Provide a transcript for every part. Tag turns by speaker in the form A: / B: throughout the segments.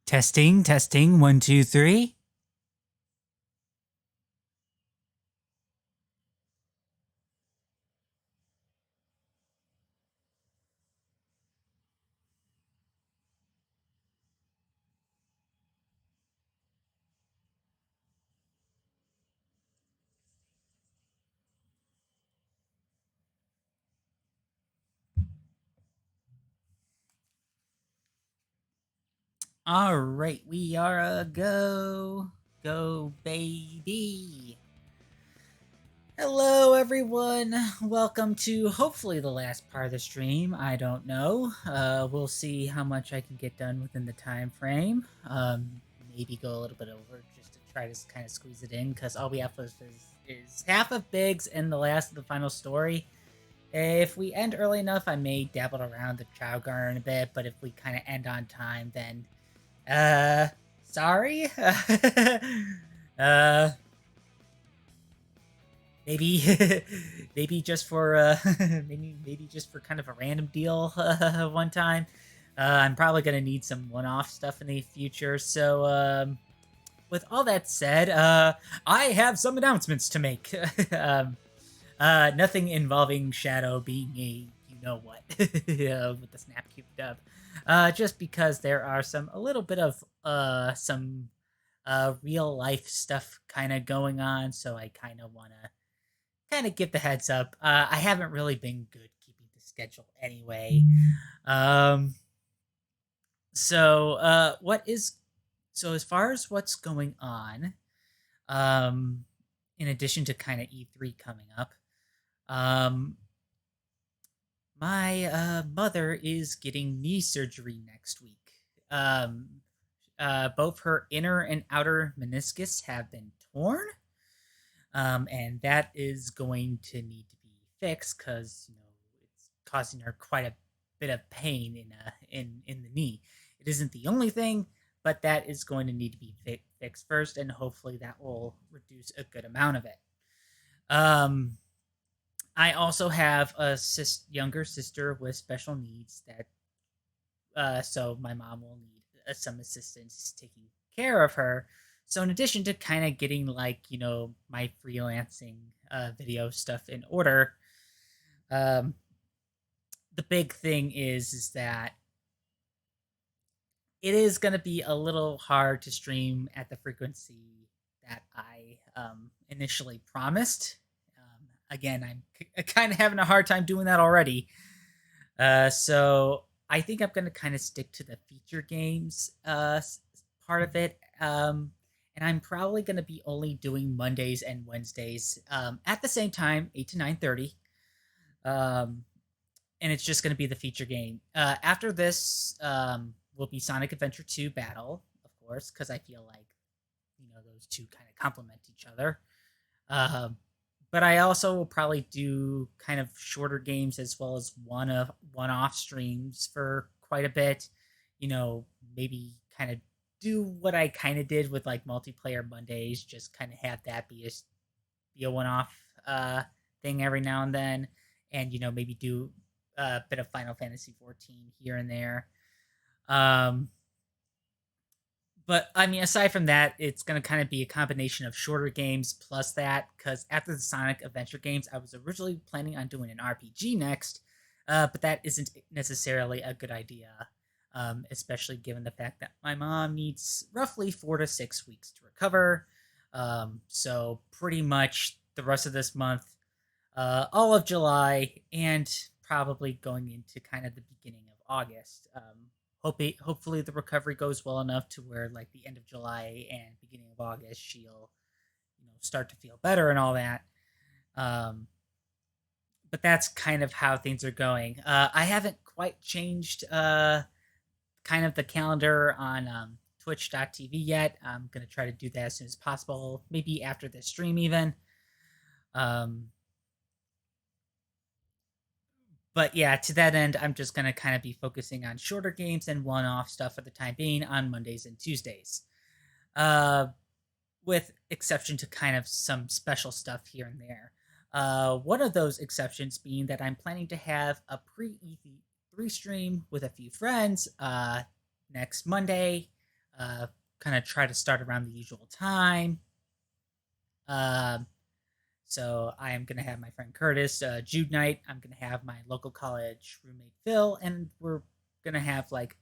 A: Testing, testing, one, two, three. All right, we are a go, go, baby. Hello, everyone. Welcome to hopefully the last part of the stream. I don't know. We'll see how much I can get done within the time frame. Maybe go a little bit over just to try to kind of squeeze it in because all we have is half of Biggs and the last of the final story. If we end early enough, I may dabble around the Chow Garden a bit, but if we kind of end on time, then uh, sorry. uh, maybe, maybe just for maybe just for kind of a random deal one time. I'm probably gonna need some one-off stuff in the future. So, with all that said, I have some announcements to make. um, Nothing involving Shadow being a you know what with the Snapcube dub. Just because there are a little bit of some real life stuff kind of going on, so I kind of want to kind of give the heads up. I haven't really been good keeping the schedule anyway. Um, what is as far as what's going on, um, in addition to kind of E3 coming up, um, my mother is getting knee surgery next week. Um, Both her inner and outer meniscus have been torn, and that is going to need to be fixed because it's causing her quite a bit of pain in the knee. It isn't the only thing, but that is going to need to be fixed first, and hopefully that will reduce a good amount of it. Um, I also have a younger sister with special needs that so my mom will need some assistance taking care of her. So in addition to kind of getting my freelancing video stuff in order, um, the big thing is that it is going to be a little hard to stream at the frequency that I initially promised. Again, I'm kind of having a hard time doing that already. So I think I'm going to kind of stick to the feature games part of it. And I'm probably going to be only doing Mondays and Wednesdays at the same time, 8 to 9:30. Um, and it's just going to be the feature game. After this will be Sonic Adventure 2 Battle, of course, because I feel like those two kind of complement each other. Um, but I also will probably do kind of shorter games as well as one-off streams for quite a bit. Maybe kind of do what I kind of did with like multiplayer Mondays, just kind of have that be a one-off thing every now and then, and maybe do a bit of Final Fantasy 14 here and there. Um, but I mean, aside from that, it's going to kind of be a combination of shorter games plus that. Because after the Sonic Adventure games, I was originally planning on doing an RPG next, but that isn't necessarily a good idea, especially given the fact that my mom needs roughly 4 to 6 weeks to recover. So pretty much the rest of this month, all of July, and probably going into kind of the beginning of August. Hopefully the recovery goes well enough to where like the end of July and beginning of August she'll start to feel better and all that. Um, but that's kind of how things are going. I haven't quite changed kind of the calendar on Twitch.tv yet. I'm gonna try to do that as soon as possible, maybe after this stream even. Um, but yeah, to that end, I'm just gonna kind of be focusing on shorter games and one-off stuff for the time being on Mondays and Tuesdays. Uh, with exception to kind of some special stuff here and there. One of those exceptions being that I'm planning to have a pre E3 stream with a few friends next Monday. kind of try to start around the usual time. Um, so I am gonna have my friend Curtis, Jude night. I'm gonna have my local college roommate Phil, and we're gonna have like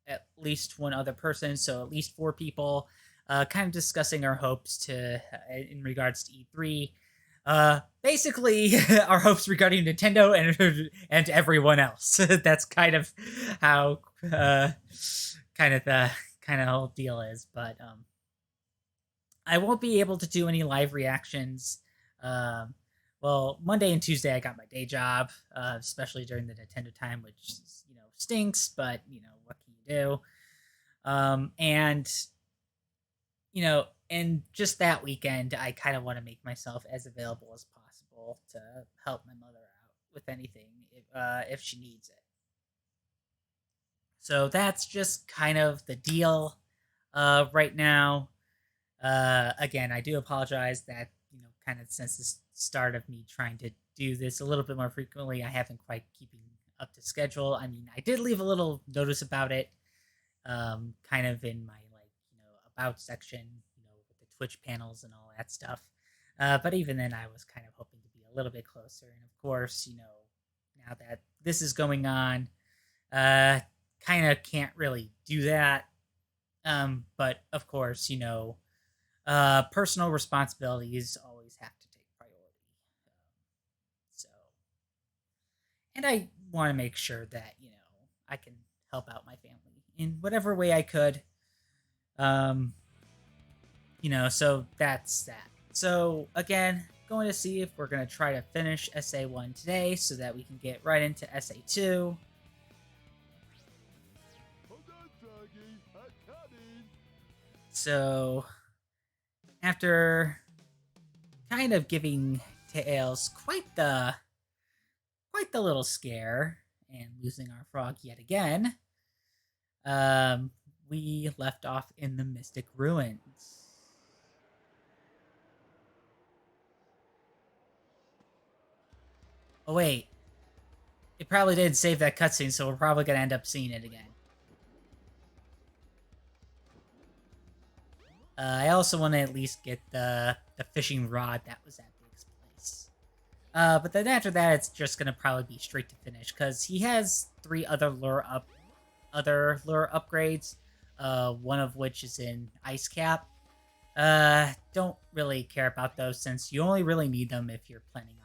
A: at least one other person, so at least 4 people, kind of discussing our hopes to in regards to E3. Basically, our hopes regarding Nintendo and everyone else. That's kind of how kind of the kind of whole deal is. But I won't be able to do any live reactions. Um, well, Monday and Tuesday I got my day job, especially during the Nintendo time, which stinks. But what can you do? And and just that weekend, I kind of want to make myself as available as possible to help my mother out with anything if she needs it. So that's just kind of the deal right now. Again, I do apologize that kind of since the start of me trying to do this a little bit more frequently, I haven't quite keeping up to schedule. I mean, I did leave a little notice about it, kind of in my about section, with the Twitch panels and all that stuff. But even then, I was kind of hoping to be a little bit closer. And of course, now that this is going on, kind of can't really do that. But of course, personal responsibilities always have to take priority. So, and I want to make sure that I can help out my family in whatever way I could. Um, so that's that. So again, going to see if we're going to try to finish SA1 today so that we can get right into SA2. So after kind of giving Tails quite the little scare and losing our frog yet again, we left off in the Mystic Ruins. Oh wait, it probably did save that cutscene, so we're probably gonna end up seeing it again. I also want to at least get the fishing rod that was at Big's place. But then after that, it's just gonna probably be straight to finish because he has 3 other lure upgrades. One of which is in Ice Cap. Don't really care about those since you only really need them if you're planning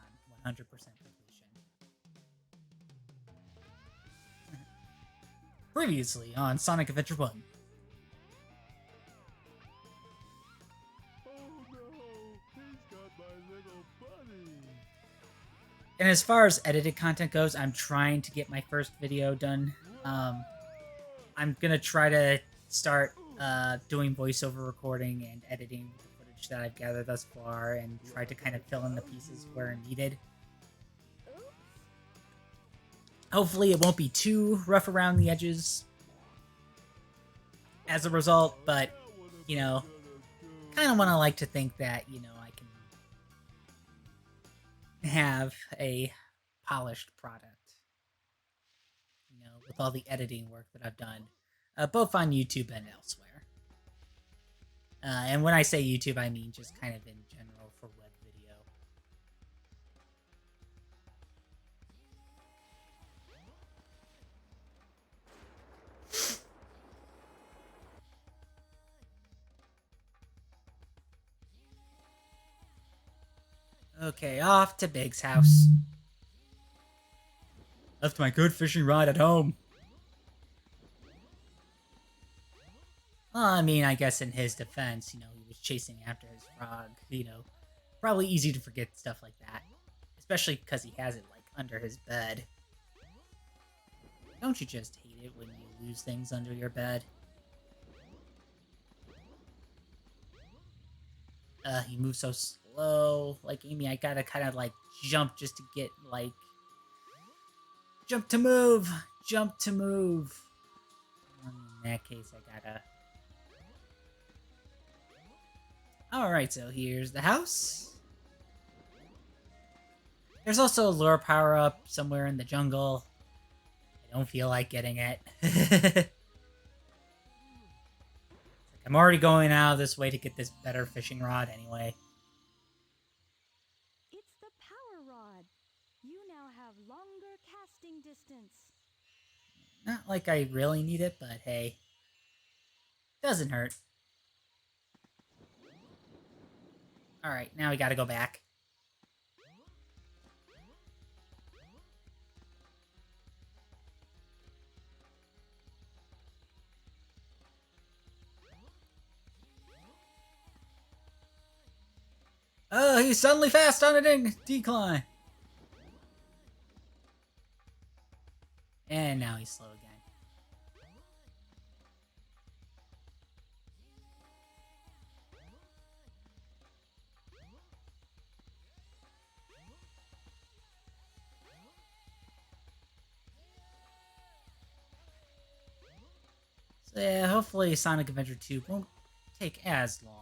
A: on 100% completion. Previously on Sonic Adventure 1. And as far as edited content goes, I'm trying to get my first video done. I'm gonna try to start doing voiceover recording and editing the footage that I've gathered thus far and try to kind of fill in the pieces where needed. Hopefully it won't be too rough around the edges as a result, but, kind of want to like to think that, I can have a polished product, with all the editing work that I've done, both on YouTube and elsewhere. And when I say YouTube, I mean just kind of in general for web video. Okay, off to Big's house. Left my good fishing rod at home. Well, I mean, I guess in his defense, he was chasing after his frog. Probably easy to forget stuff like that. Especially because he has it, like, under his bed. Don't you just hate it when you lose things under your bed? He moves so slow. Like, Amy, I gotta kind of, like, jump just to get, like... Jump to move! Jump to move! In that case, I gotta... Alright, so here's the house. There's also a lure power-up somewhere in the jungle. I don't feel like getting it. I'm already going out of this way to get this better fishing rod anyway.
B: It's the power rod. You now have longer casting distance.
A: Not like I really need it, but hey. Doesn't hurt. Alright, now we gotta go back. Oh, he's suddenly fast on a decline. And now he's slow again. So yeah, hopefully Sonic Adventure 2 won't take as long.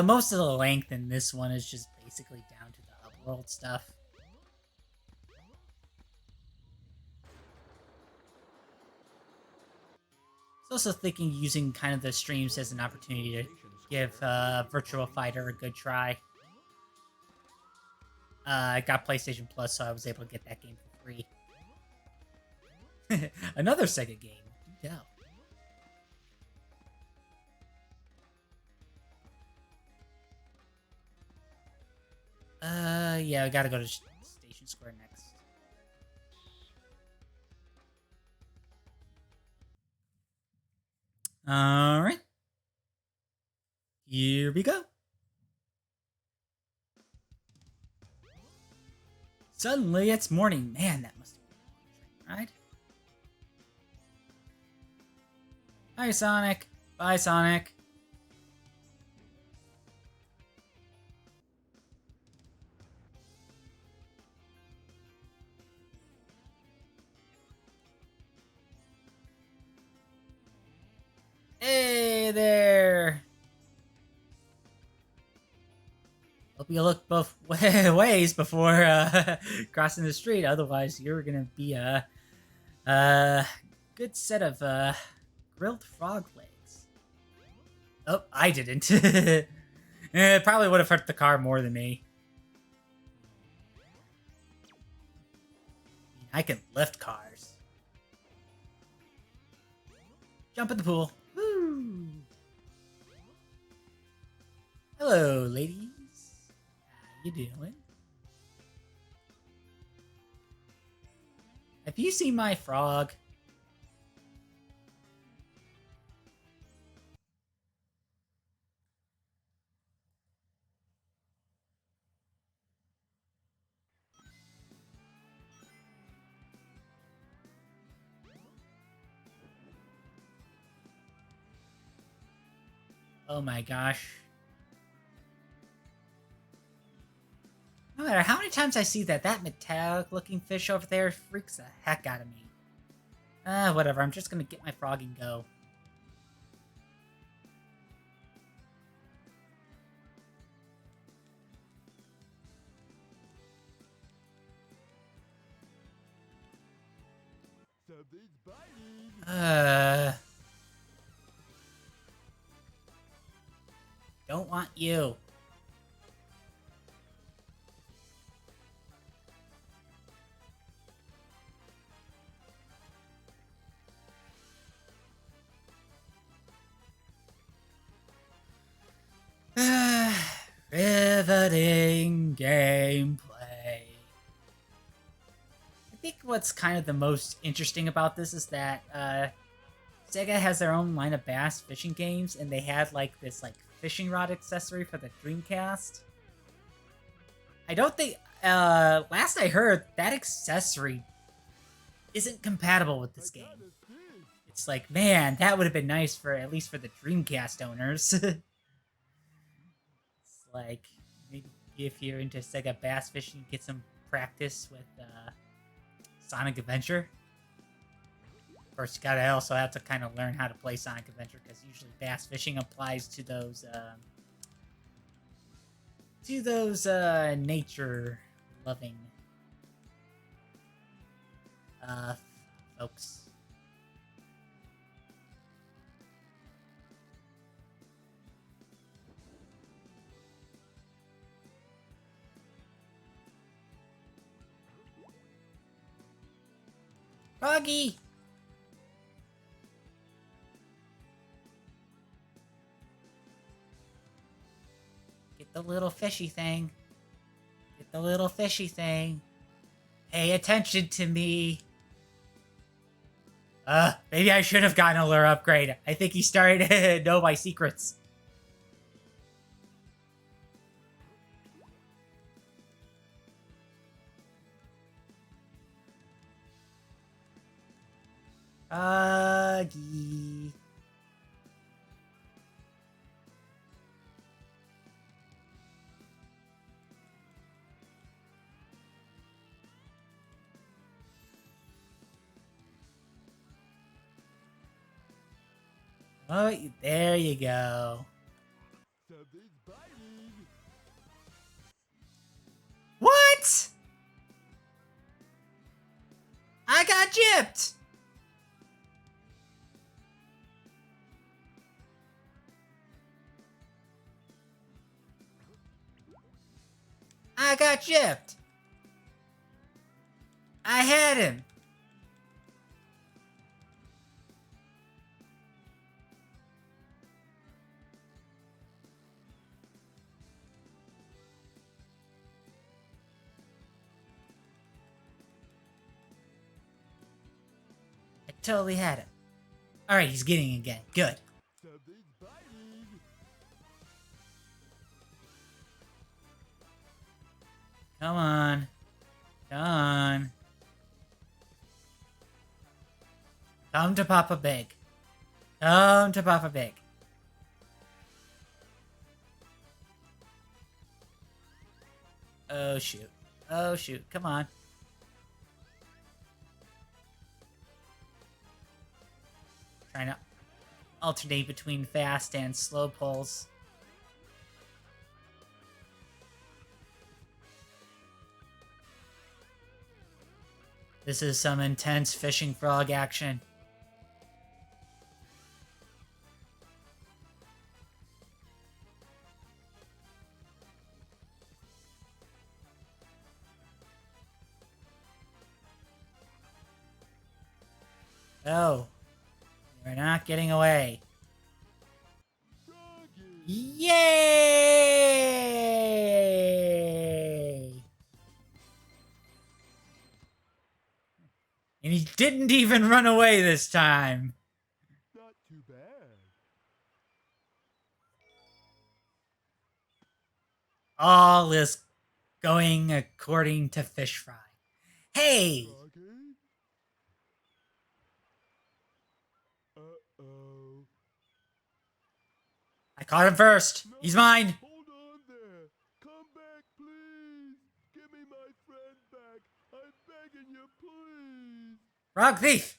A: Most of the length in this one is just basically down to the upworld stuff. I was also thinking using kind of the streams as an opportunity to give Virtua Fighter a good try. I got PlayStation Plus, so I was able to get that game for free. Another Sega game. Yeah. Yeah, I gotta go to Station Square next. Alright. Here we go. Suddenly it's morning. Man, that must have been a long train ride. Hi, Sonic. Bye, Sonic. Hey there. Hope you look both ways before crossing the street. Otherwise, you're gonna be a good set of grilled frog legs. Oh, I didn't. It probably would have hurt the car more than me. I can lift cars. Jump in the pool. Woo! Hello, ladies. How you doing? Have you seen my frog? Oh my gosh. No matter how many times I see that metallic looking fish over there freaks the heck out of me. Whatever, I'm just gonna get my frog and go.
C: Something's biting.
A: Don't want you. Riveting gameplay. I think what's kind of the most interesting about this is that Sega has their own line of bass fishing games, and they had like this fishing rod accessory for the Dreamcast. I don't think last I heard that accessory isn't compatible with this game. It's like, man, that would have been nice for at least for the Dreamcast owners. It's like maybe if you're into Sega bass fishing, get some practice with Sonic Adventure. First, you gotta also have to kind of learn how to play Sonic Adventure because usually bass fishing applies to those nature-loving folks. Froggy! Get the little fishy thing. Get the little fishy thing. Pay attention to me. Maybe I should have gotten a lure upgrade. I think he's starting to know my secrets. Froggy. Oh, there you go.
C: Something's biting.
A: What? I got gypped. I got gypped. I had him. I totally had him. Alright, he's getting again. Good.
C: Something's biting.
A: Come on. Come on. Come to Papa Big. Come to Papa Big. Oh, shoot. Oh, shoot. Come on. Trying to alternate between fast and slow pulls. This is some intense fishing frog action. Oh. You're not getting away.
C: Froggy.
A: Yay! And he didn't even run away this time.
C: Not too bad.
A: All is going according to Fish Fry. Hey!
C: Froggy. Uh-oh.
A: I caught him first.
C: No,
A: He's mine.
C: Hold on there. Come back, please. Give me my friend back. I'm begging you, please.
A: Frog thief.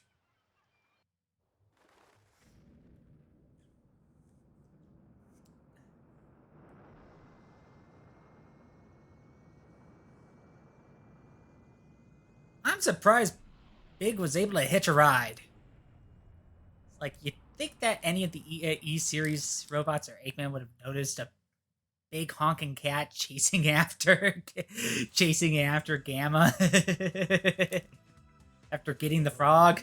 A: I'm surprised Big was able to hitch a ride. Like, you'd think that any of the E-Series robots or Eggman would have noticed a big honking cat chasing after Gamma after getting the frog.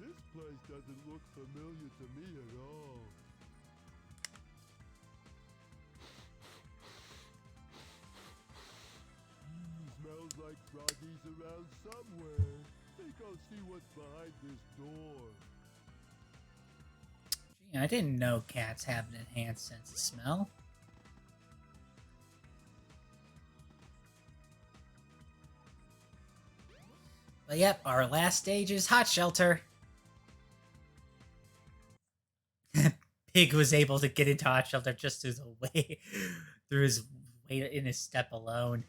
C: This place doesn't look familiar to me at all. Smells like Froggy's around somewhere. Think I'll see what's behind this door.
A: Gee, I didn't know cats have an enhanced sense of smell. But yep, our last stage is Hot Shelter. Pig was able to get into Hot Shelter just through the way, through his weight in his step alone.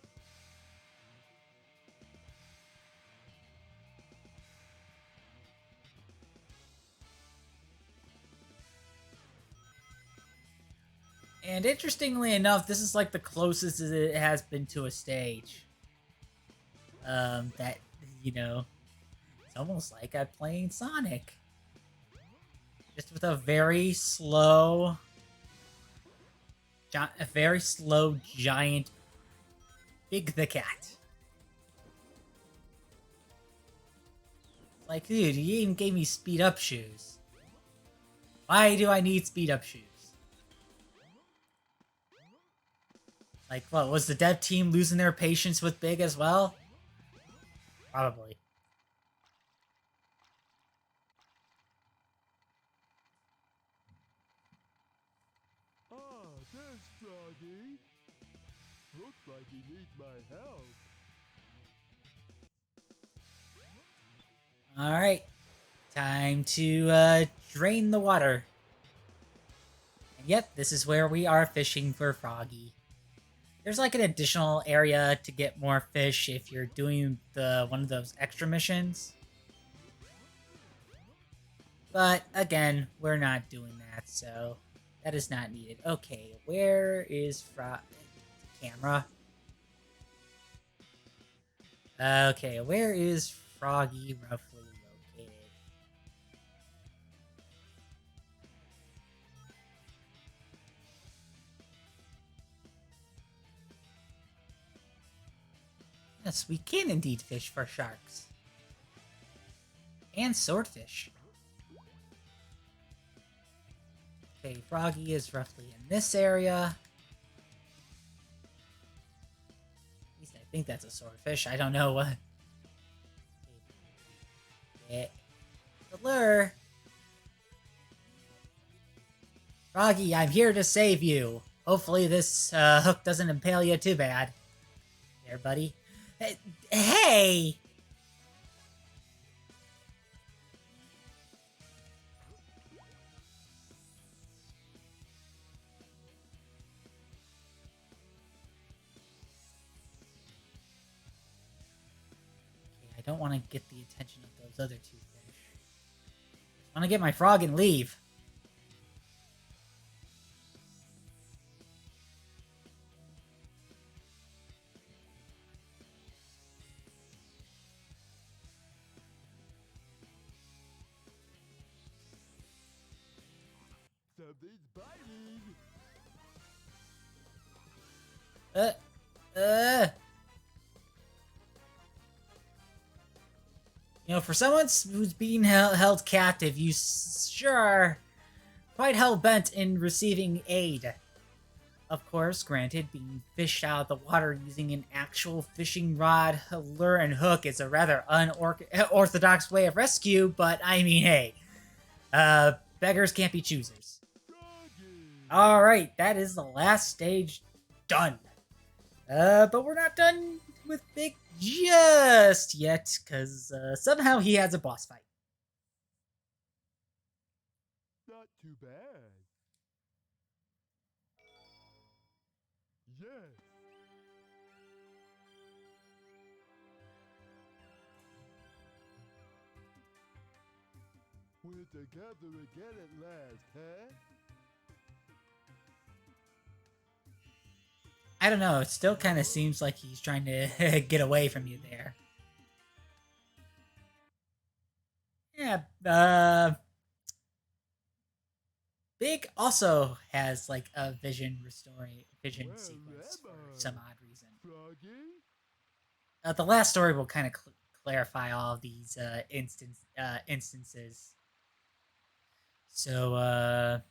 A: And interestingly enough, this is like the closest it has been to a stage. That, you know, it's almost like I'm playing Sonic. Just with a very slow giant Big the Cat. Like, dude, you even gave me speed up shoes. Why do I need speed up shoes? Like, what, was the dev team losing their patience with Big as well? Probably.
C: Ah, there's Froggy. Looks like he needs my help.
A: Alright. Time to, drain the water. And yep, this is where we are fishing for Froggy. There's like an additional area to get more fish if you're doing one of those extra missions. But again, we're not doing that, so that is not needed. Okay, where is camera? Okay, where is Froggy roughly located? Yes, we can indeed fish for sharks. And swordfish. Okay, Froggy is roughly in this area. At least I think that's a swordfish. I don't know what. Yeah. The lure. Froggy, I'm here to save you. Hopefully this hook doesn't impale you too bad. There, buddy. Hey! I don't want to get the attention of those other two fish. I want to get my frog and leave.
C: Something's biting.
A: You know, for someone who's being held captive, you sure are quite hell-bent in receiving aid. Of course, granted, being fished out of the water using an actual fishing rod, lure, and hook is a rather unorthodox way of rescue, but I mean, hey, beggars can't be choosers. Alright, that is the last stage done. But we're not done with Big just yet, because somehow he has a boss fight.
C: Not too bad. Yes. We're together again at last, huh?
A: I don't know, it still kind of seems like he's trying to get away from you there. Yeah, Big also has like a vision sequence for some odd reason.
C: Froggy?
A: The last story will kind of clarify all of these instances. So,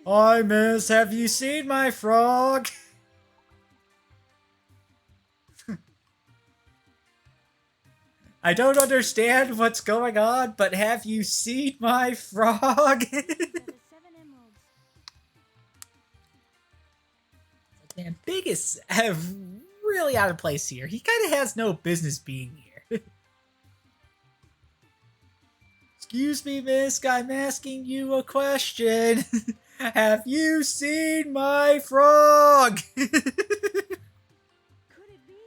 B: Wow.
A: Hi, miss, have you seen my frog? I don't understand what's going on, but have you seen my frog?
B: That is 7 emeralds.
A: Man, Big is really out of place here. He kind of has no business being here. Excuse me, miss, I'm asking you a question. Have you seen my frog?
B: Could it be?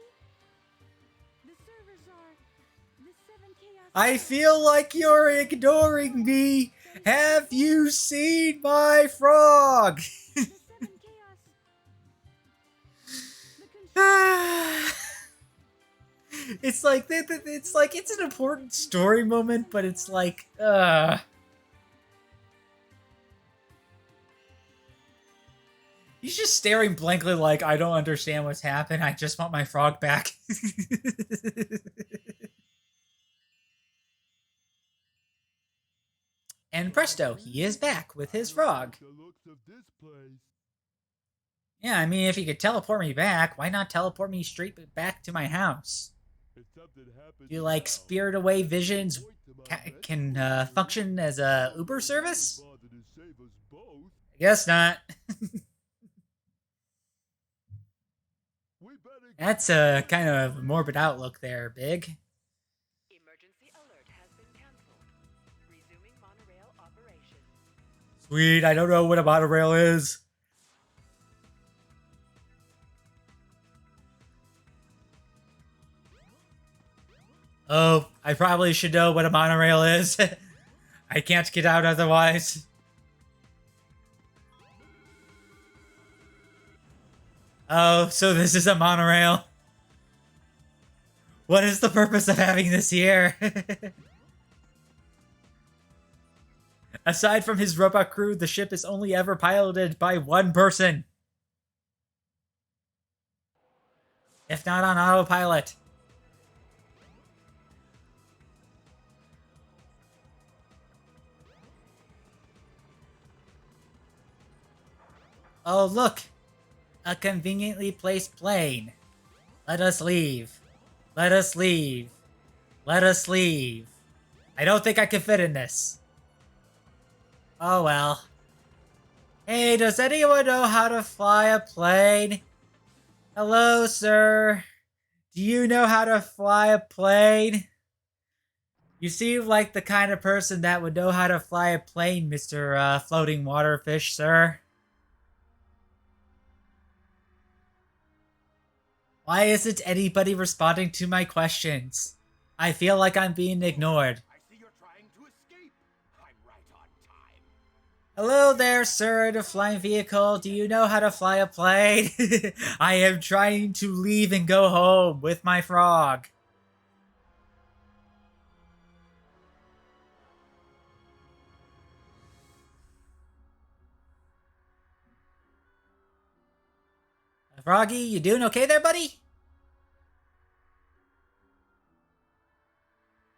B: The servers are the 7 chaos.
A: I feel like you're ignoring me. Have you seen my frog?
B: The 7 chaos. The control.
A: It's like it's an important story moment, but it's like, He's just staring blankly like, I don't understand what's happened. I just want my frog back. And presto, he is back with his frog.
C: The looks of this place.
A: Yeah, I mean, if he could teleport me back, why not teleport me straight back to my house?
C: If something happens
A: Do like
C: now,
A: Spirit Away Visions
C: point to my
A: can
C: rescue.
A: function as a Uber service?
C: Bother to save us both.
A: I guess not.
C: We better get
A: That's a kind of morbid outlook there, Big.
D: Emergency alert has been canceled. Resuming monorail operation.
A: Sweet, I don't know what a monorail is. Oh, I probably should know what a monorail is. I can't get out otherwise. Oh, so this is a monorail. What is the purpose of having this here? Aside from his robot crew, the ship is only ever piloted by one person. If not on autopilot. Oh, look! A conveniently placed plane. Let us leave. Let us leave. Let us leave. I don't think I can fit in this. Oh well. Hey, does anyone know how to fly a plane? Hello, sir. Do you know how to fly a plane? You seem like the kind of person that would know how to fly a plane, Mr. Floating Waterfish, sir. Why isn't anybody responding to my questions? I feel like I'm being ignored.
E: I see you're trying to escape. I'm right on time.
A: Hello there, sir, in a flying vehicle. Do you know how to fly a plane? I am trying to leave and go home with my frog. Froggy, you doing okay there, buddy?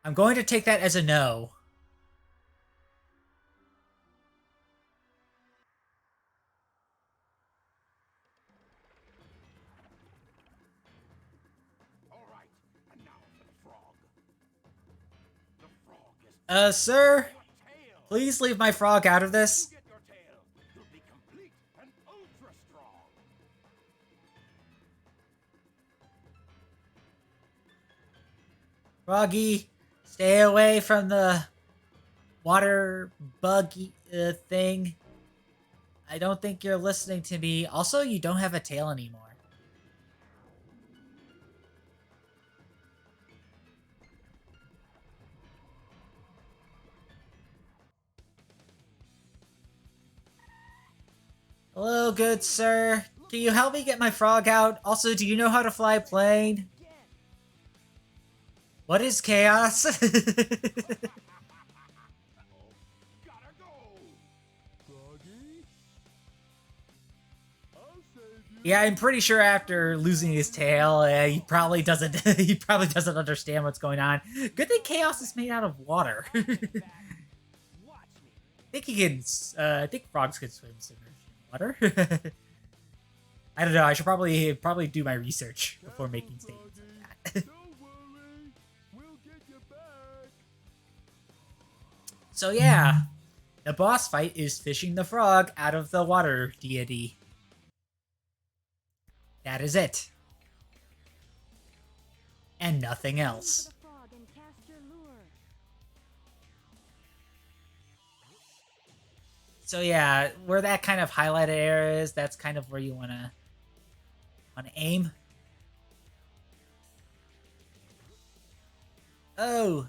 A: I'm going to take that as a no.
E: All right, and now for the frog. The frog is
A: Sir,
E: your tail.
A: please leave my frog out of
E: You
A: this.
E: get your tail. You'll be complete and ultra strong.
A: Froggy, stay away from the water buggy thing. I don't think you're listening to me. Also, you don't have a tail anymore. Hello, good sir. Can you help me get my frog out? Also, do you know how to fly a plane? What is chaos?
E: Gotta go.
C: Froggy? I'll save you.
A: Yeah, I'm pretty sure after losing his tail, he probably doesn't. He probably doesn't understand what's going on. Good thing chaos is made out of water. I
E: Watch me.
A: think he can. I think frogs can swim submerged in water. I don't know. I should probably do my research before making statements like that.
C: Don't worry. We'll get you back.
A: So yeah, the boss fight is fishing the frog out of the water deity. That is it. And nothing
B: Aim
A: else.
B: for the frog and cast your lure.
A: So yeah, where that kind of highlighted area is, that's kind of where you wanna aim. Oh.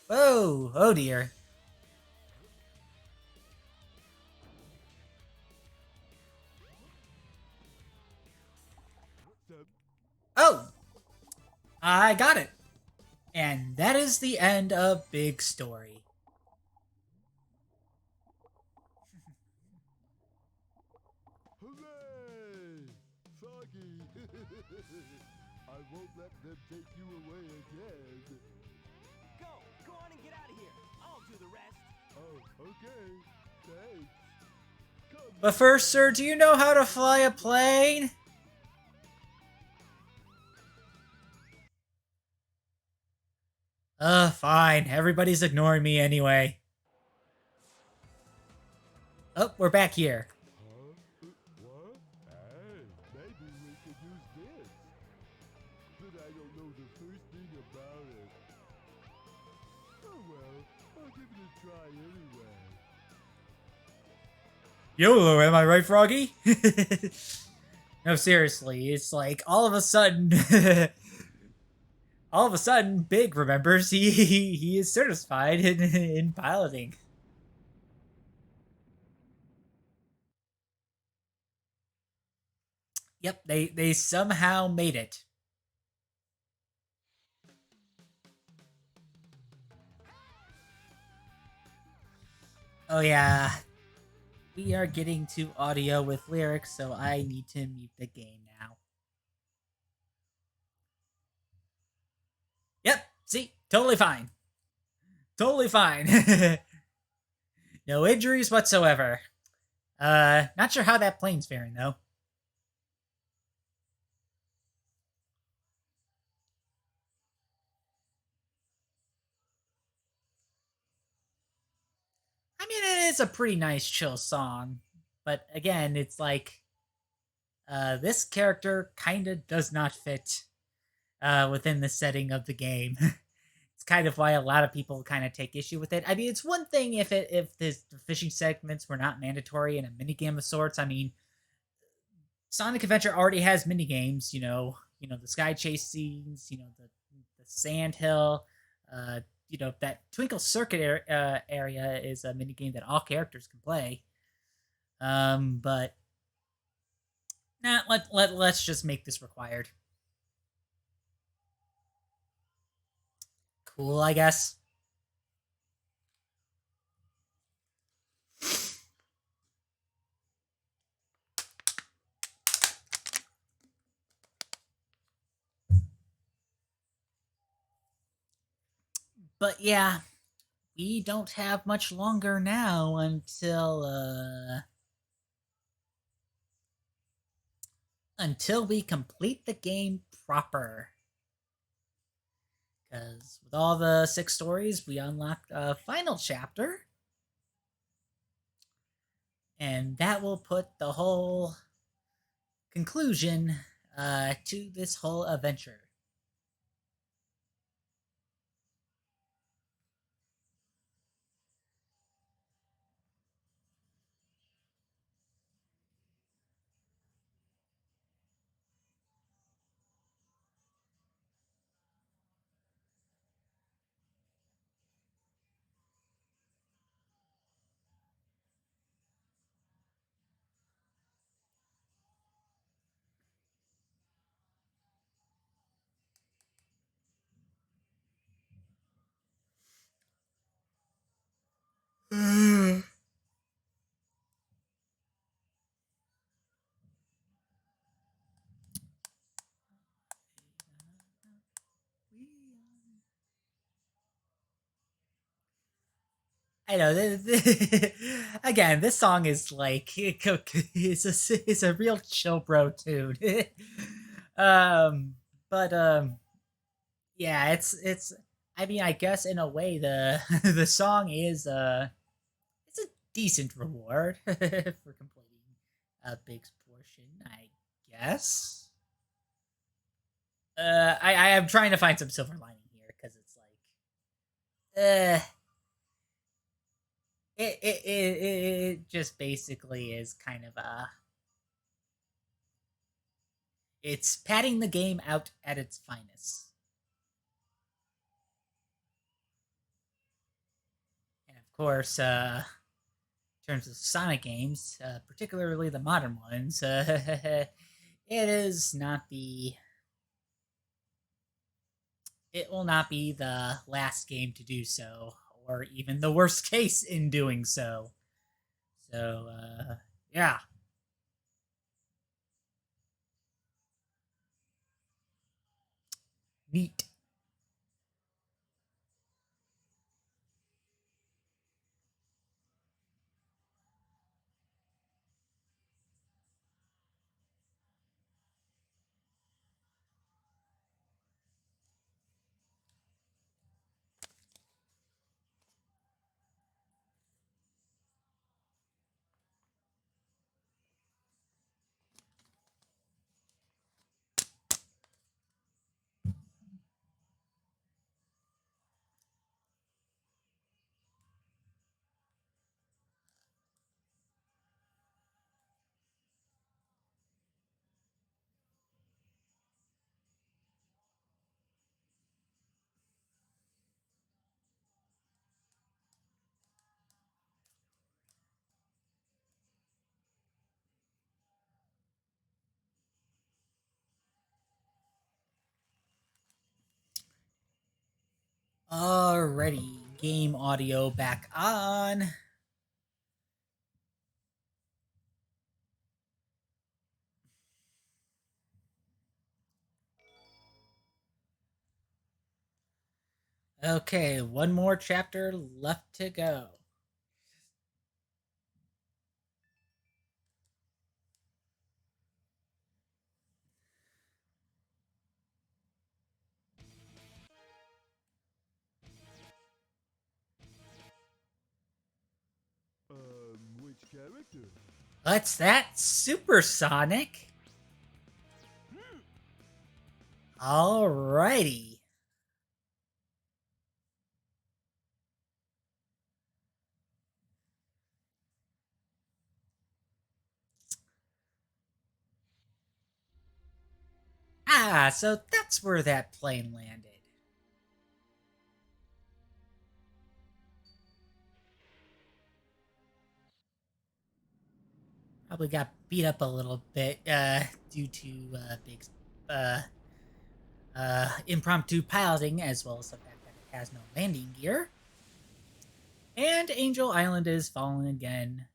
A: Whoa! Oh dear.
C: The
A: Oh! I got it. And that is the end of Big Story.
C: Hooray! Froggy! I won't let them take you away again.
E: Go on and get out of here. I'll do the rest.
C: Oh, okay. Thanks. Come
A: But first, sir, do you know how to fly a plane? Fine. Everybody's ignoring me anyway. Oh, we're back here.
C: Huh? What? Hey, maybe we could use this. But I don't know the first thing about it. Oh well, I'll give it a try anyway.
A: YOLO, am I right, Froggy? No, seriously, it's like all of a sudden, Big remembers he is certified in piloting. Yep, they somehow made it. Oh yeah, we are getting to audio with lyrics, so I need to mute the game now. Yep, see, totally fine. Totally fine. No injuries whatsoever. Not sure how that plane's faring though. I mean, it is a pretty nice, chill song, but again, it's like this character kind of does not fit within the setting of the game. It's kind of why a lot of people kind of take issue with it. I mean, it's one thing if the fishing segments were not mandatory in a minigame of sorts. I mean, Sonic Adventure already has minigames. The sky chase scenes. The sand hill. That Twinkle Circuit area is a minigame that all characters can play. But nah, let's just make this required. Cool, I guess. But yeah, we don't have much longer now until we complete the game proper. Because with all the 6 stories, we unlock a final chapter. And that will put the whole conclusion to this whole adventure. I know. Again, this song is like it's a real chill bro tune. um, but yeah, it's. I mean, I guess in a way the the song is it's a decent reward for completing a big portion, I guess. I am trying to find some silver lining here because it's like, it just basically is kind of it's padding the game out at its finest. And of course, in terms of Sonic games, particularly the modern ones, it is not the it will not be the last game to do so, or even the worst case in doing so. So, yeah. Neat. Alrighty, game audio back on. Okay, one more chapter left to go.
C: Which character?
A: What's that? Supersonic? Alrighty. Ah, so that's where that plane landed. Probably got beat up a little bit due to big impromptu piloting, as well as the fact that it has no landing gear. And Angel Island is falling again.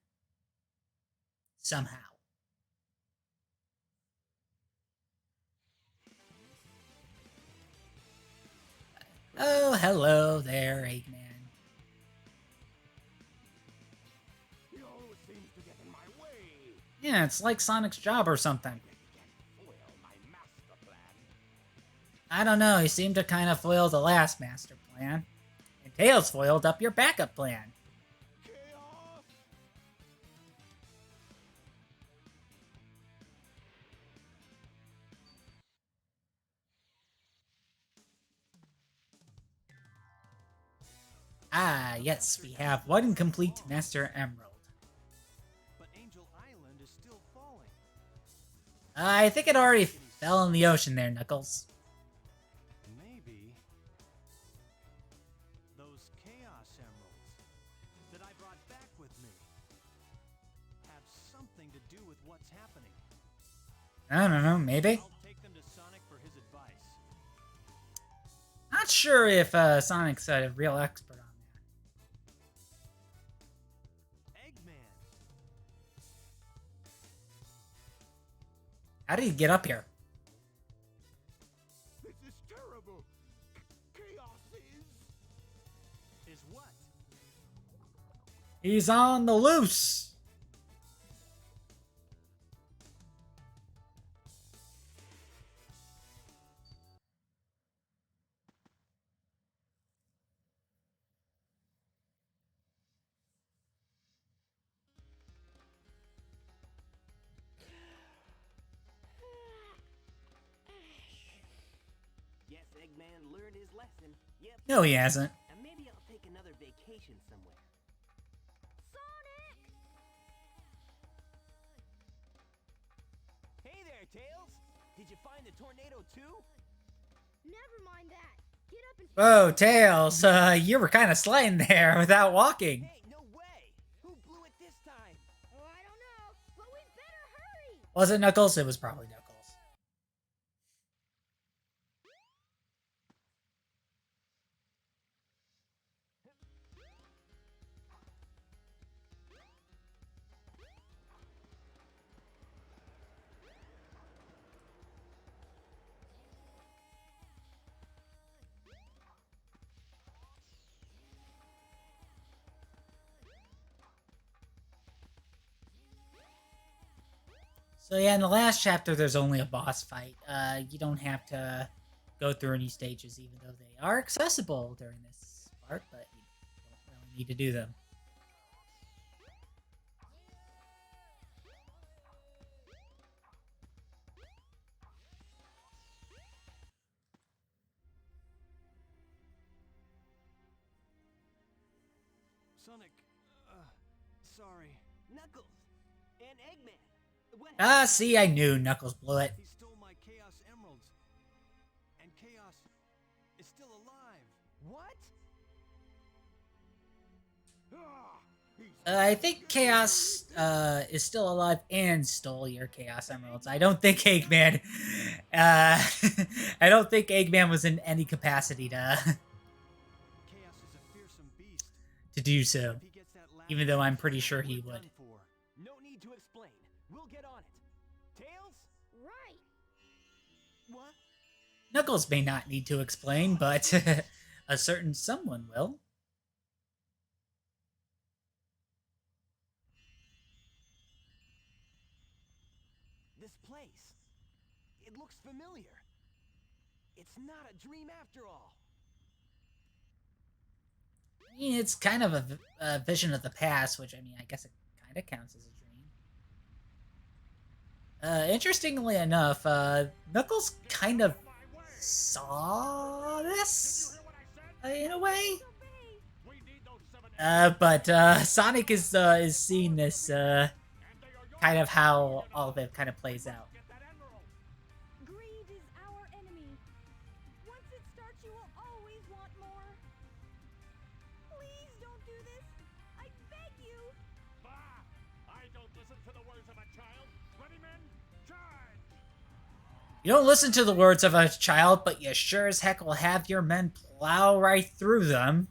A: Somehow. Oh, hello there, Eggman.
E: He always seems to get in my way.
A: Yeah, it's like Sonic's job or something.
E: He can't foil my master plan.
A: I don't know, he seemed to kind of foil the last master plan. And Tails foiled up your backup plan.
E: Chaos!
A: Ah, yes, we have one complete Master Emerald.
F: But Angel Island is still falling.
A: I think it already fell in the ocean there, Knuckles.
F: Maybe those Chaos Emeralds that I brought back with me have something to do with what's happening.
A: I don't know, maybe?
F: I'll take them to Sonic for his advice.
A: Not sure if Sonic's a real expert on that.
F: Eggman,
A: How did he get up here?
E: This is terrible. Chaos
F: is what?
A: He's on the loose!
G: Yes, Eggman learned his lesson. Yep.
A: No, he hasn't.
G: And maybe I'll take another vacation somewhere.
B: Sonic!
G: Hey there, Tails! Did you find the tornado too?
B: Never mind that. Get up and
A: Whoa, Tails, you were kind of sliding there without walking.
G: Hey, no way! Who blew it this time?
B: Oh, I don't know, but we better hurry.
A: Was it Knuckles? It was probably Knuckles. So yeah, in the last chapter, there's only a boss fight. You don't have to go through any stages, even though they are accessible during this part, but you don't really need to do them.
F: Sonic, sorry.
G: Knuckles and Eggman. What?
A: Ah, see, I knew Knuckles blew it.
F: He stole my Chaos Emeralds. And Chaos is still alive.
G: What?
E: Ah, he's
A: I think Chaos is still alive and stole your Chaos Emeralds. I don't think Eggman, I don't think Eggman was in any capacity to
F: Chaos is a fearsome beast.
A: to do so.
F: If he gets that last
A: Even though I'm
F: emerald,
A: pretty sure he
F: we're
A: would.
F: done for.
G: No need to explain. We'll get on it. Tails?
B: Right.
G: What?
A: Knuckles may not need to explain, but a certain someone will.
G: This place. It looks familiar. It's not a dream after all.
A: I mean, it's kind of a vision of the past, which, I mean, I guess it kind of counts as a dream. Interestingly enough, Knuckles kind of saw this, in a way.
E: we need those 7
A: But Sonic is seeing this, kind of how all of it kind of plays out.
E: Get that emerald.
B: Greed is our enemy. Once it starts, you will always want more. Please don't do this. I beg you.
E: Bah! I don't listen to the words of a child. Ready, men? Charge!
A: You don't listen to the words of a child, but you sure as heck will have your men plow right through them.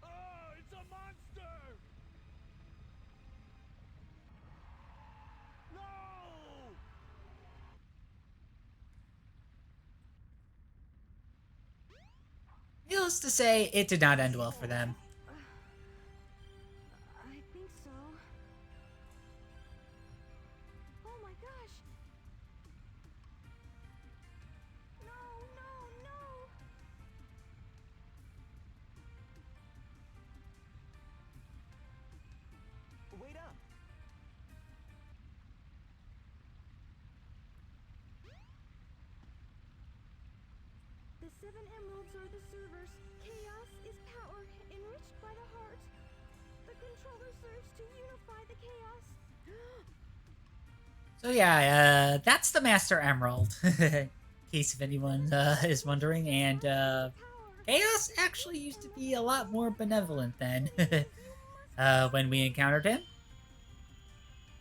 E: Oh, it's a monster! No!
A: Needless to say, it did not end well for them.
B: I think so. Oh my gosh. No, no, no.
G: Wait up.
B: The 7 emeralds are the servers. Chaos is power enriched by the heart. The controller serves to unify the chaos.
A: So yeah, that's the Master Emerald, in case if anyone is wondering. And
B: Power.
A: Chaos actually used to be a lot more benevolent than when we encountered him.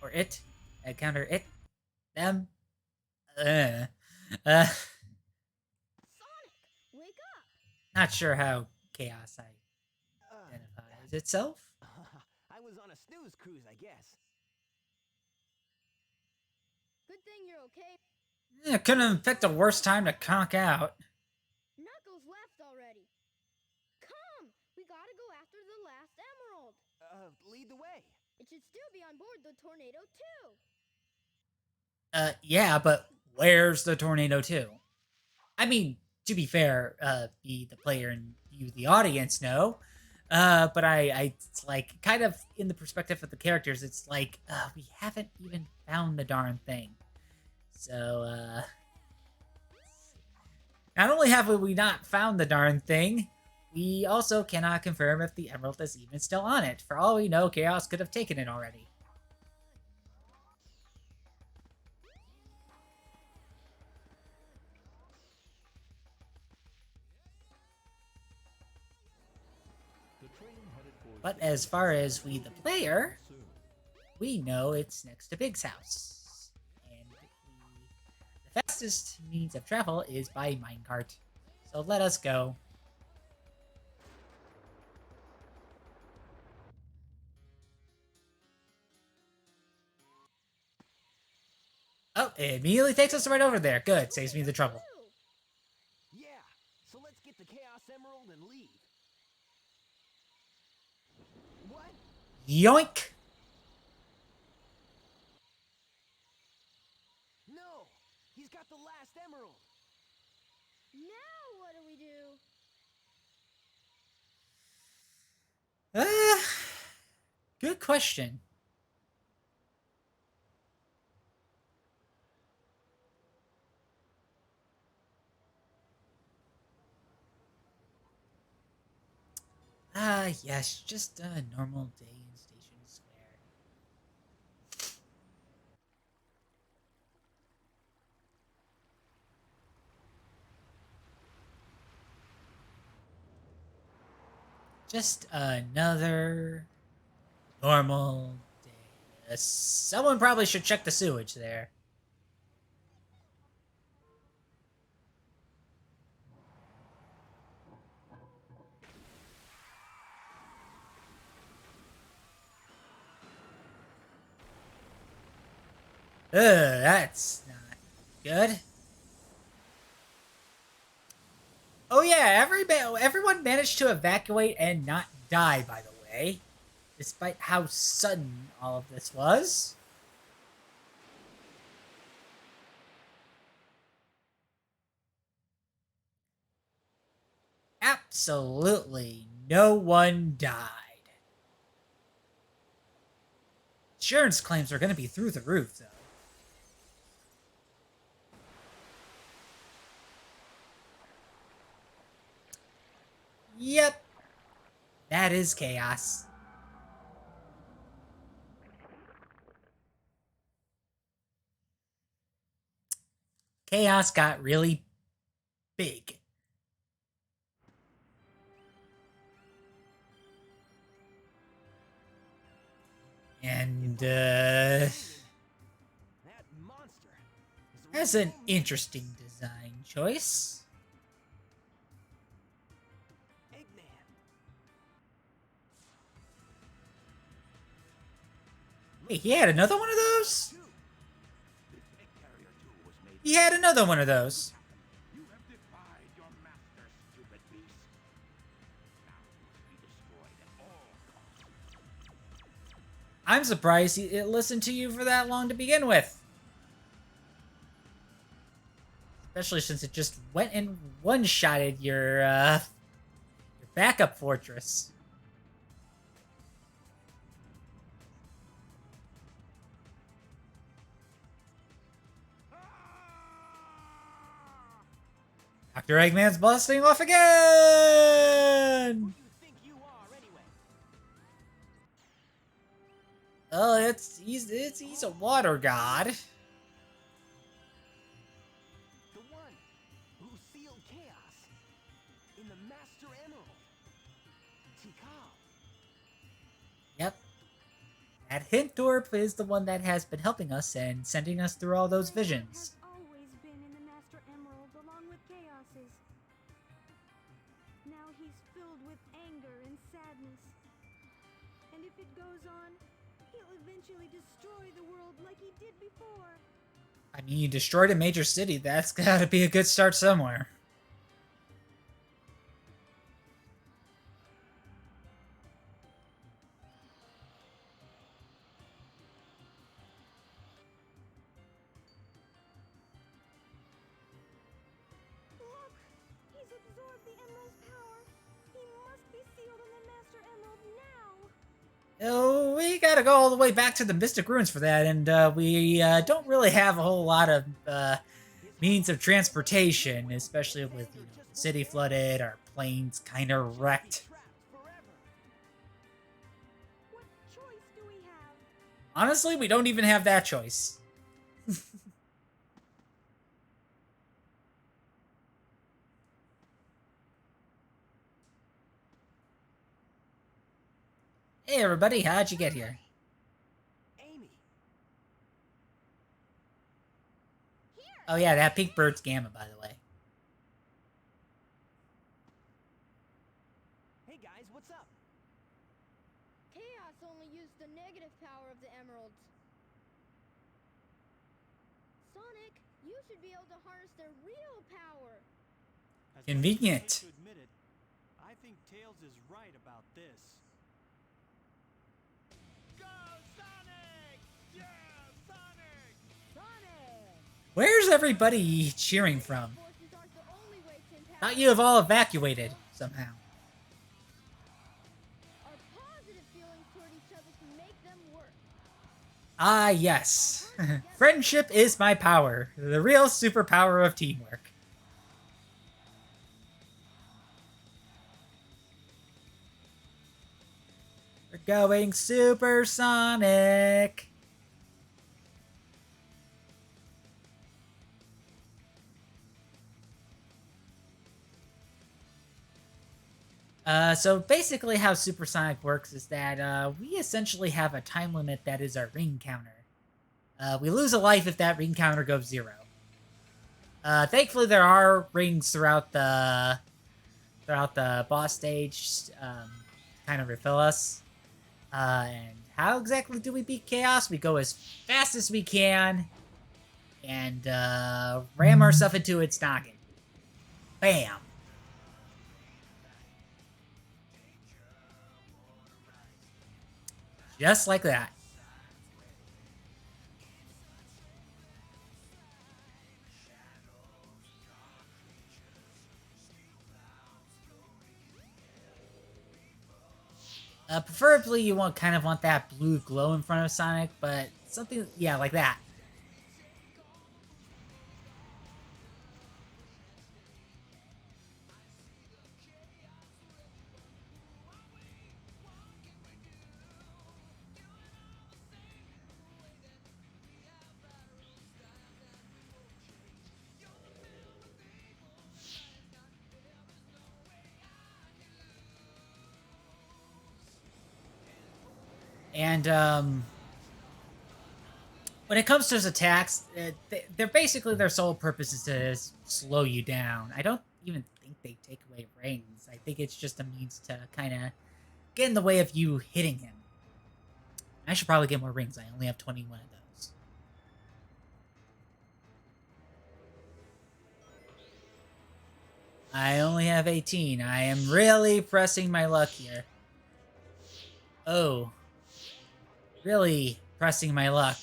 A: Or it. Encounter it. Them.
B: Sonic, wake up.
A: Not sure how Chaos
G: Uh,
A: identifies itself.
G: I was on a snooze cruise, I guess.
B: Good thing you're okay.
A: Couldn't have picked a worse time to conk out.
B: Knuckles left already. Come, we gotta go after the last emerald.
G: Lead the way.
B: It should still be on board the Tornado 2.
A: Yeah, but where's the Tornado 2? I mean, to be fair, me, the player, and you, the audience, know. But it's like, kind of in the perspective of the characters, it's like, we haven't even found the darn thing. So, not only have we not found the darn thing, we also cannot confirm if the emerald is even still on it. For all we know, Chaos could have taken it already.
C: The train headed for
A: But as far as we, the player, we know it's next to Big's house. And the fastest means of travel is by minecart. So let us go. Oh, it immediately takes us right over there. Good, saves me the trouble.
G: Yeah, so let's get the Chaos Emerald and leave. What?
A: Yoink!
G: No! He's got the last emerald!
B: Now what do we do?
A: Good question. Yes, just a normal day in Station Square. Just another normal day. Someone probably should check the sewage there. That's not good. Oh yeah, everyone managed to evacuate and not die, by the way. Despite how sudden all of this was. Absolutely no one died. Insurance claims are going to be through the roof, though. Yep. That is chaos. Chaos got really big. And,
G: That monster is
A: that's an interesting design choice.
G: Eggman.
A: Wait, he had another one of those?
E: This egg carrier tool was made.
A: He had another one of those.
E: You have defied your master, stupid beast. Now you must be destroyed at all costs.
A: I'm surprised it listened to you for that long to begin with. Especially since it just went and one-shotted your backup fortress. Dr. Eggman's busting off again!
G: Who do you think you are, anyway?
A: Oh, he's a water god.
G: The one who sealed chaos in the Master Emerald. Tikal.
A: Yep. That Hintdorp is the one that has been helping us and sending us through all those visions.
B: Has always been in the Master Emerald along with Chaos's. Now he's filled with anger and sadness. And if it goes on, he'll eventually destroy the world like he did before.
A: I mean, you destroyed a major city. That's gotta be a good start somewhere.
B: Look! He's absorbed the Emerald's power. He must be sealed in the Master Emerald now.
A: Oh, we gotta go all the way back to the Mystic Ruins for that, and we don't really have a whole lot of means of transportation, especially with the city flooded, our planes kind of wrecked.
G: Trapped forever.
B: What choice do we have?
A: Honestly, we don't even have that choice. Hey everybody, how'd you get here?
G: Amy.
A: Oh yeah, that pink bird's Gamma, by the way.
G: Hey guys, what's up?
B: Chaos only used the negative power of the emeralds. Sonic, you should be able to harness their real power.
F: As much as I hate
A: Convenient.
F: to admit it, I think Tails is right about this. Go Sonic! Yeah, Sonic!
G: Sonic!
A: Where's everybody cheering from?
B: Forces aren't the only way to empower.
A: Thought you have all evacuated somehow.
B: Our positive feelings toward each other can make them work.
A: Ah, yes. Friendship is my power. The real superpower of teamwork. We're going supersonic. So basically how Supersonic works is that we essentially have a time limit that is our ring counter. We lose a life if that ring counter goes 0. Thankfully there are rings throughout the boss stage to kind of refill us. And how exactly do we beat Chaos? We go as fast as we can and ram ourselves into its noggin. Bam! Just like that. Preferably you kind of want that blue glow in front of Sonic, but something, yeah, like that. And when it comes to his attacks, they're basically their sole purpose is to slow you down. I don't even think they take away rings. I think it's just a means to kind of get in the way of you hitting him. I should probably get more rings. I only have 21 of those. I only have 18. I am really pressing my luck here. Oh. Really pressing my luck.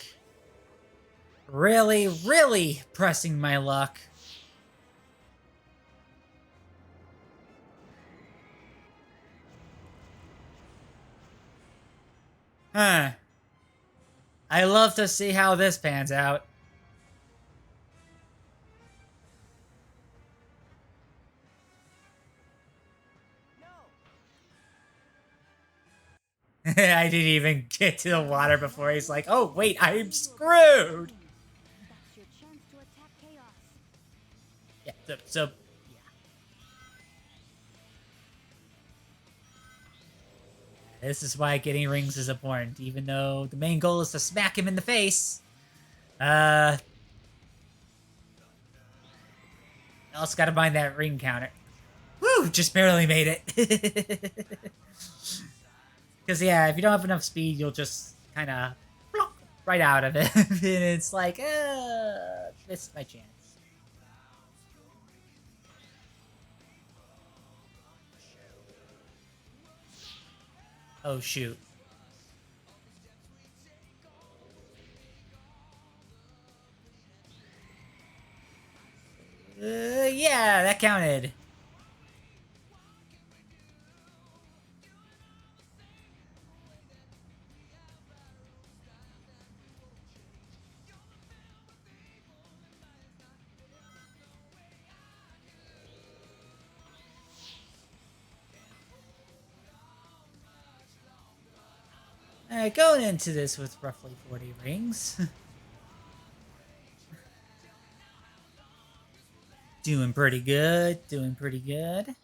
A: Really, really pressing my luck. Huh. I love to see how this pans out. I didn't even get to the water before he's like, oh, wait, I'm screwed.
B: That's your chance to attack Chaos.
A: Yeah, so yeah. This is why getting rings is important, even though the main goal is to smack him in the face. Also gotta mind that ring counter. Woo! Just barely made it. Because, yeah, if you don't have enough speed, you'll just kind of right out of it. And it's like, missed my chance. Oh, shoot. Yeah, that counted. Alright, going into this with roughly 40 rings. Doing pretty good, doing pretty good.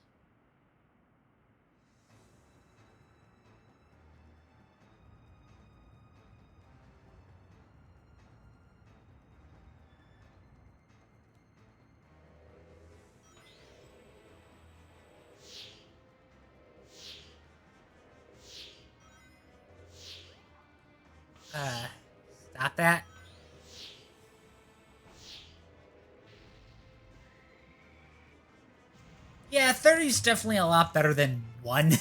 A: Stop that. Yeah, 30 is definitely a lot better than 1.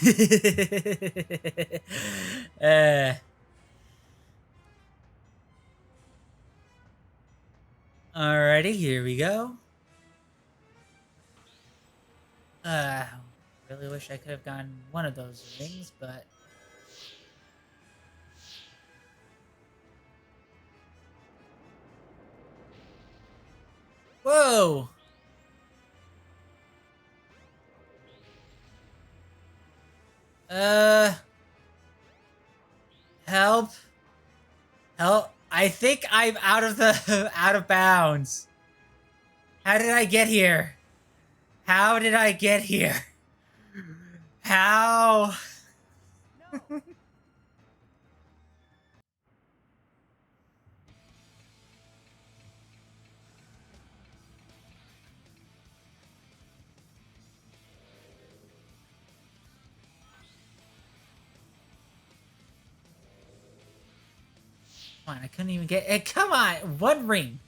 A: uh, Alrighty, here we go. Really wish I could have gotten one of those rings, but... Whoa! Help. Help. I think I'm out of the out of bounds. How did I get here? How did I get here? How?
G: No.
A: Come on, I couldn't even get it. Come on, one ring.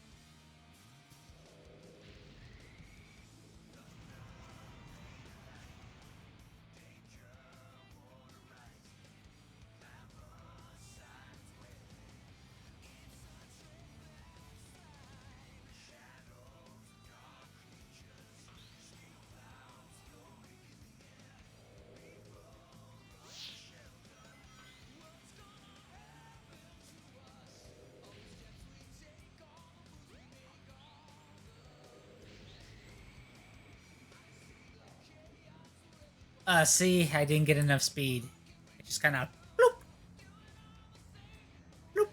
A: See, I didn't get enough speed. I just kind of bloop, bloop.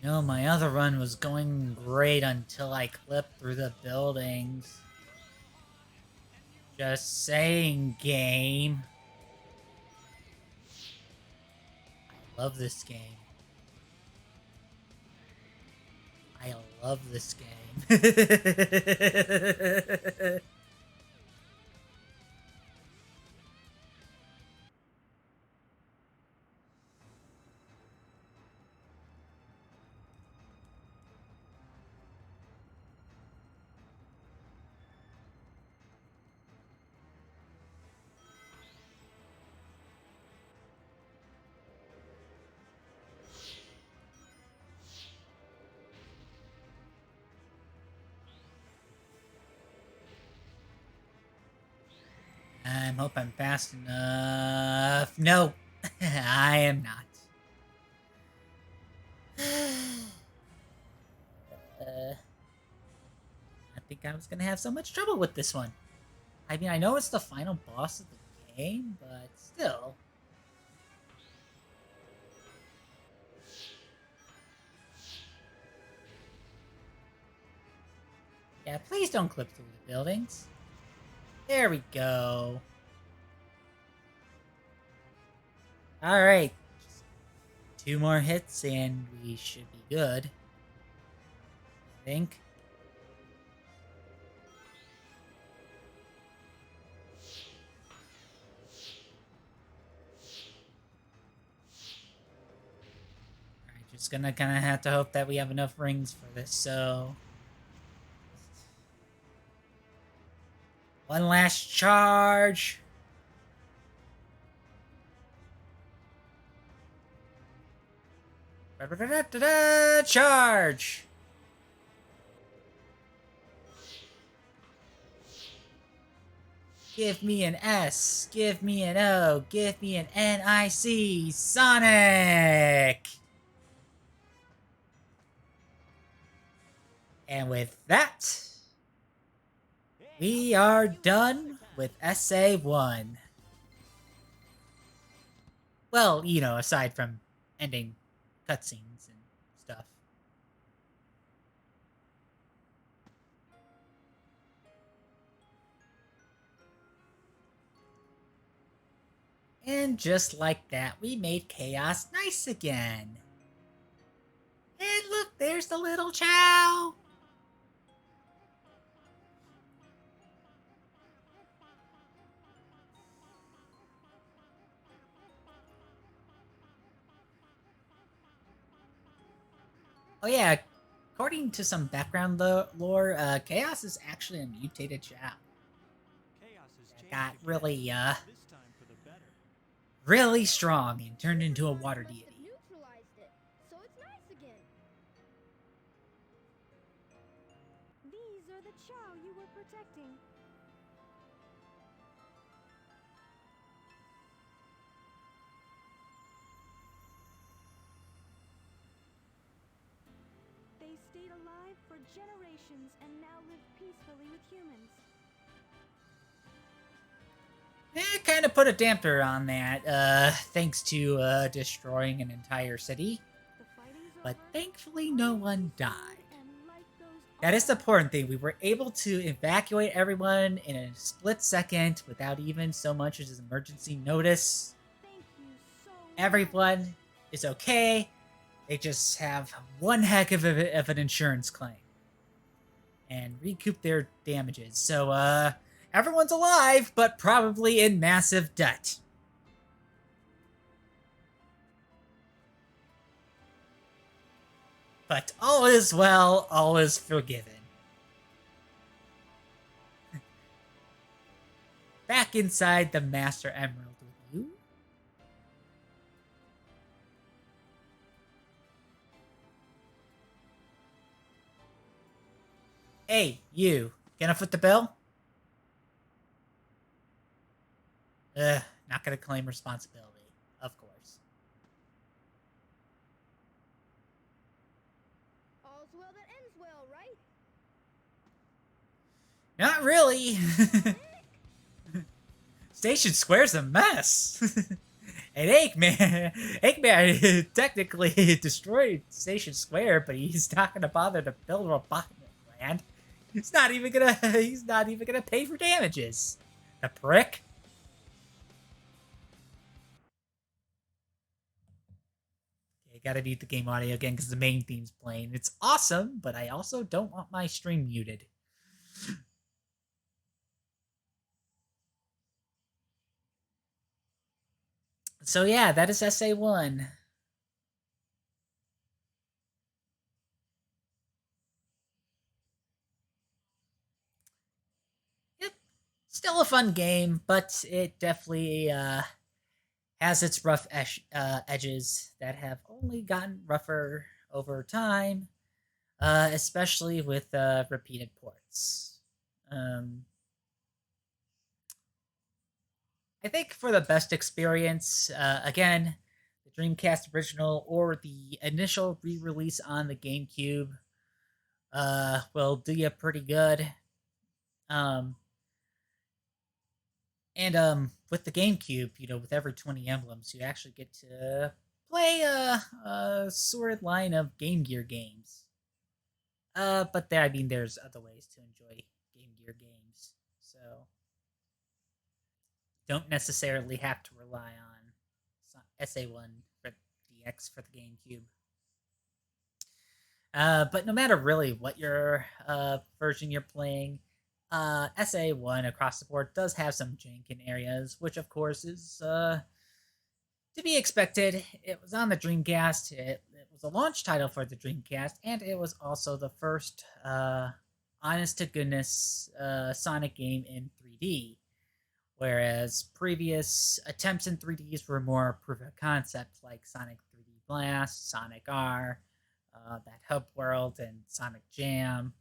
A: No, my other run was going great until I clipped through the buildings. Just saying, game. I love this game. I love this game. I hope I'm fast enough. No, I am not. I think I was gonna have so much trouble with this one. I mean, I know it's the final boss of the game, but still. Yeah, please don't clip through the buildings. There we go. Alright. 2 more hits and we should be good. I think. Alright, just gonna kinda have to hope that we have enough rings for this, so... One last charge! Charge! Give me an S, give me an O, give me an NIC, Sonic! And with that, we are done with SA1. Well, you know, aside from ending cutscenes and stuff. And just like that, we made Chaos nice again. And look, there's the little Chow. Oh yeah, according to some background lore, Chaos is actually a mutated Chow.
F: Chaos has changed
A: Got
F: again,
A: really,
F: this time for the better.
A: really strong and turned into a water
B: Must have
A: deity.
B: neutralized it, so it's nice again. These are the Chow you were protecting. They stayed alive for generations and now live peacefully with humans.
A: Kind of put a damper on that, thanks to destroying an entire city.
B: The fighting's
A: But
B: over,
A: thankfully, no one died.
B: and life goes
A: That is the
B: on.
A: important thing. We were able to evacuate everyone in a split second without even so much as an emergency notice.
B: Thank you so much.
A: Everyone is okay. They just have one heck of an insurance claim. And recoup their damages. So, everyone's alive, but probably in massive debt. But all is well, all is forgiven. Back inside the Master Emerald with you. Hey, you. Gonna foot the bill? Not gonna claim responsibility. Of course.
B: All's well that ends well, right?
A: Not really. Station Square's a mess. And Eggman technically destroyed Station Square, but he's not gonna bother to build Robotnik Land. He's not even gonna pay for damages. The prick. Okay, gotta mute the game audio again because the main theme's playing. It's awesome, but I also don't want my stream muted. So yeah, that is SA1. Yep, still a fun game, but it definitely has its rough edges that have only gotten rougher over time, especially with repeated ports. I think for the best experience, again, the Dreamcast original or the initial re-release on the GameCube will do you pretty good. And with the GameCube, with every 20 emblems, you actually get to play a sorted line of Game Gear games. But there's other ways to enjoy Game Gear games, so don't necessarily have to rely on SA1 for DX for the GameCube. But no matter really what your version you're playing, SA1 across the board does have some jank in areas, which of course is to be expected. It was on the Dreamcast. It was a launch title for the Dreamcast, and it was also the first honest to goodness Sonic game in 3D. Whereas previous attempts in 3Ds were more proof of concept, like Sonic 3D Blast, Sonic R, that Hub World, and Sonic Jam,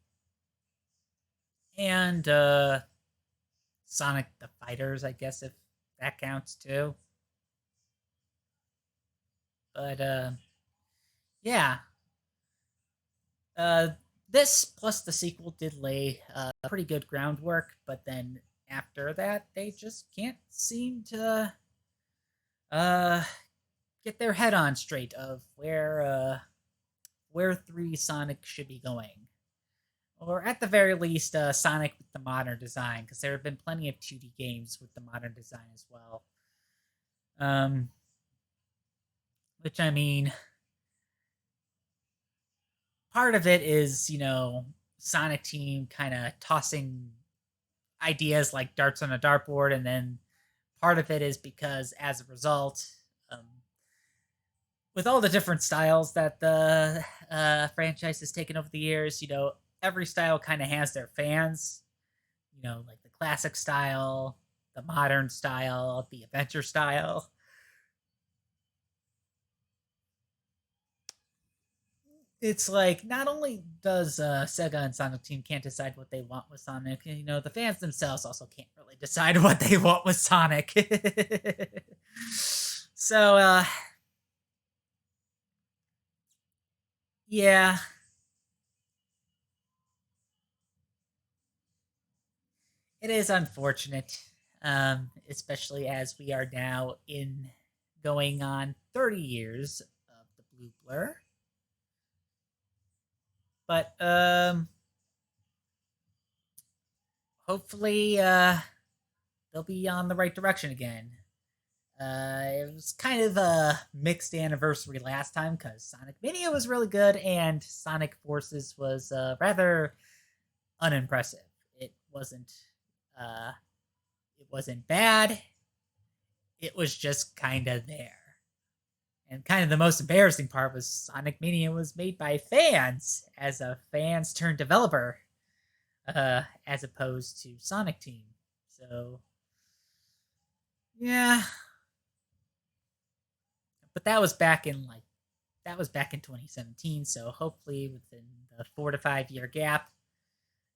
A: and Sonic the Fighters, I guess, if that counts too. But yeah, this plus the sequel did lay pretty good groundwork, but then after that, they just can't seem to get their head on straight of where 3 Sonic should be going. Or at the very least, Sonic with the modern design, because there have been plenty of 2D games with the modern design as well. Which, I mean, part of it is, Sonic Team kind of tossing ideas like darts on a dartboard, and then part of it is because, as a result, with all the different styles that the franchise has taken over the years, every style kind of has their fans. Like the classic style, the modern style, the adventure style. It's like, not only does Sega and Sonic Team can't decide what they want with Sonic, the fans themselves also can't really decide what they want with Sonic. So, yeah. It is unfortunate, especially as we are now going on 30 years of the Blue Blur. But hopefully they'll be on the right direction again. It was kind of a mixed anniversary last time because Sonic Mania was really good and Sonic Forces was rather unimpressive. It wasn't bad. It was just kind of there. And kind of the most embarrassing part was Sonic Mania was made by fans as a fans turned developer, as opposed to Sonic Team. So, yeah. But that was back in 2017. So hopefully within the 4 to 5 year gap,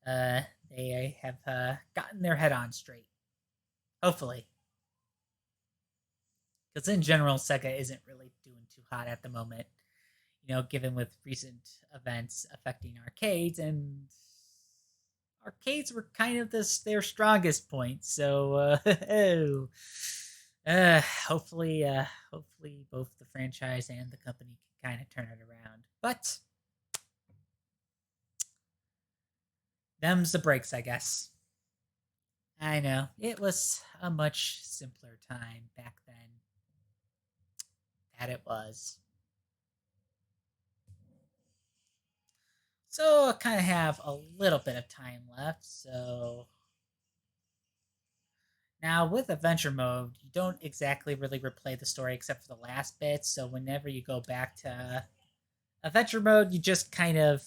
A: they have gotten their head on straight. Hopefully. Because in general, Sega isn't really doing too hot at the moment. Given with recent events affecting arcades, and arcades were kind of their strongest point. So, hopefully both the franchise and the company can kind of turn it around. But them's the breaks, I guess. I know. It was a much simpler time back then. That it was. So I kind of have a little bit of time left, so now with adventure mode, you don't exactly really replay the story except for the last bit, so whenever you go back to adventure mode, you just kind of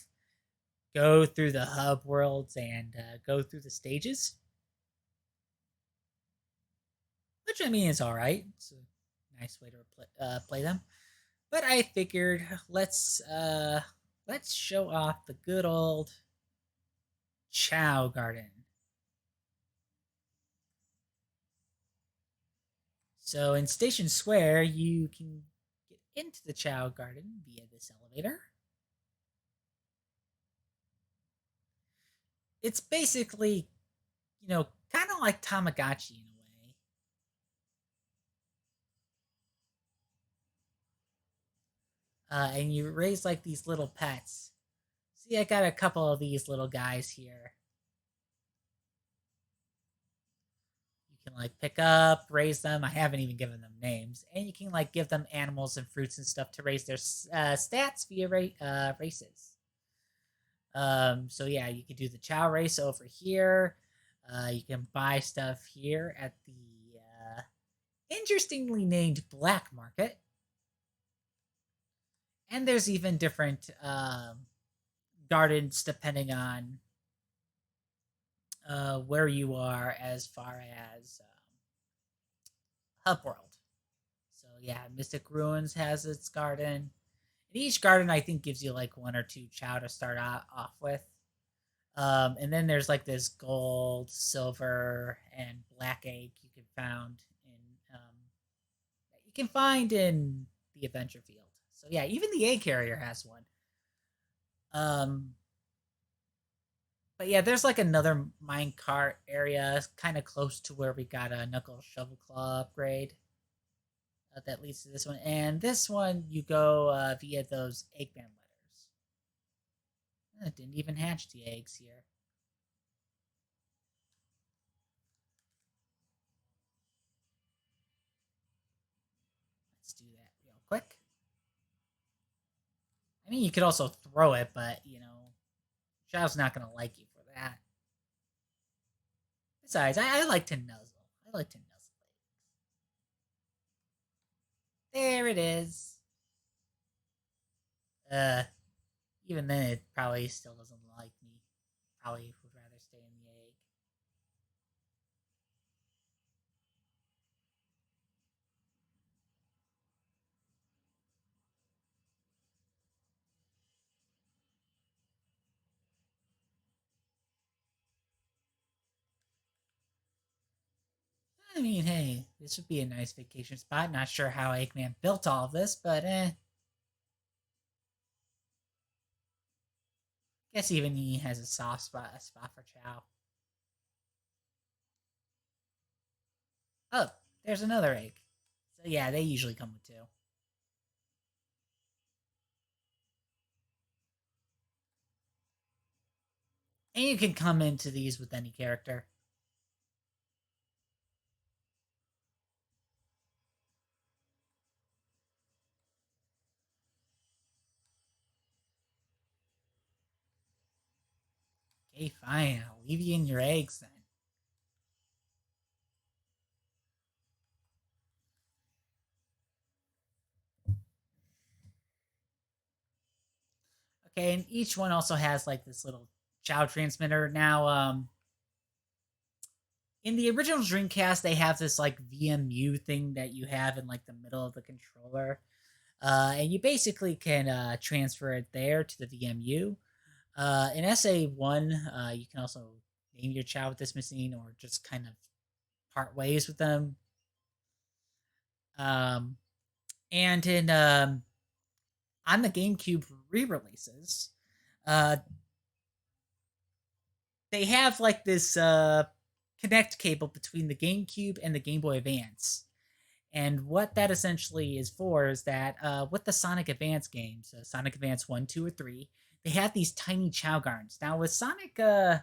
A: go through the hub worlds and go through the stages. Which, I mean, is alright. It's a nice way to play them. But I figured, let's show off the good old Chao Garden. So in Station Square, you can get into the Chao Garden via this elevator. It's basically, kind of like Tamagotchi in a way. And you raise like these little pets. See, I got a couple of these little guys here. You can like pick up, raise them. I haven't even given them names. And you can like give them animals and fruits and stuff to raise their stats via races. So yeah, you can do the Chao race over here. You can buy stuff here at the interestingly named Black Market. And there's even different gardens depending on where you are as far as Hub World. So yeah, Mystic Ruins has its garden. And each garden, I think, gives you like 1 or 2 Chao to start off with. And then there's like this gold, silver, and black egg you can find in the adventure field. So yeah, even the egg carrier has one. But yeah, there's like another minecart area kind of close to where we got a Knuckles Shovel Claw upgrade. that leads to this one. And this one, you go via those Eggman letters. It didn't even hatch the eggs here. Let's do that real quick. I mean, you could also throw it, but, you know, Child's not going to like you for that. Besides, I like to nuzzle. I like to nuzzle. There it is. Even then, it probably still doesn't like me. Probably would rather stay in the egg. I mean, hey, this would be a nice vacation spot. Not sure how Eggman built all of this, but guess even he has a spot for Chow. Oh, there's another egg. So yeah, they usually come with two. And you can come into these with any character. Okay, fine. I'll leave you in your eggs then. Okay, and each one also has like this little Chow transmitter. Now, in the original Dreamcast, they have this like VMU thing that you have in like the middle of the controller. And you basically can transfer it there to the VMU. In SA1, you can also name your Chow with this machine or just kind of part ways with them. And in on the GameCube re-releases, they have like this connect cable between the GameCube and the Game Boy Advance. And what that essentially is for is that with the Sonic Advance games, Sonic Advance 1, 2, or 3, they have these tiny Chow gardens. Now with Sonic, I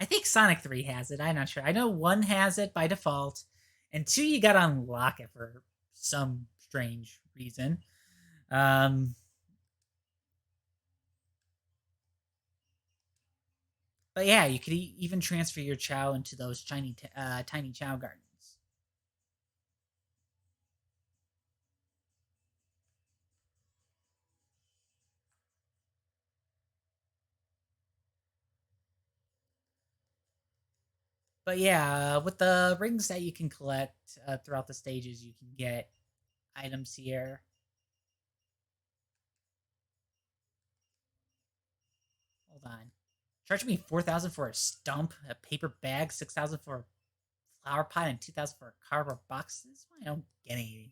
A: think Sonic 3 has it. I'm not sure. I know 1 has it by default, and 2 you gotta unlock it for some strange reason. But yeah, you could even transfer your Chow into those tiny Chow gardens. But yeah, with the rings that you can collect throughout the stages, you can get items here. Hold on. Charge me 4,000 for a stump, a paper bag, 6,000 for a flower pot, and 2,000 for a cardboard box. This is why I don't get anything.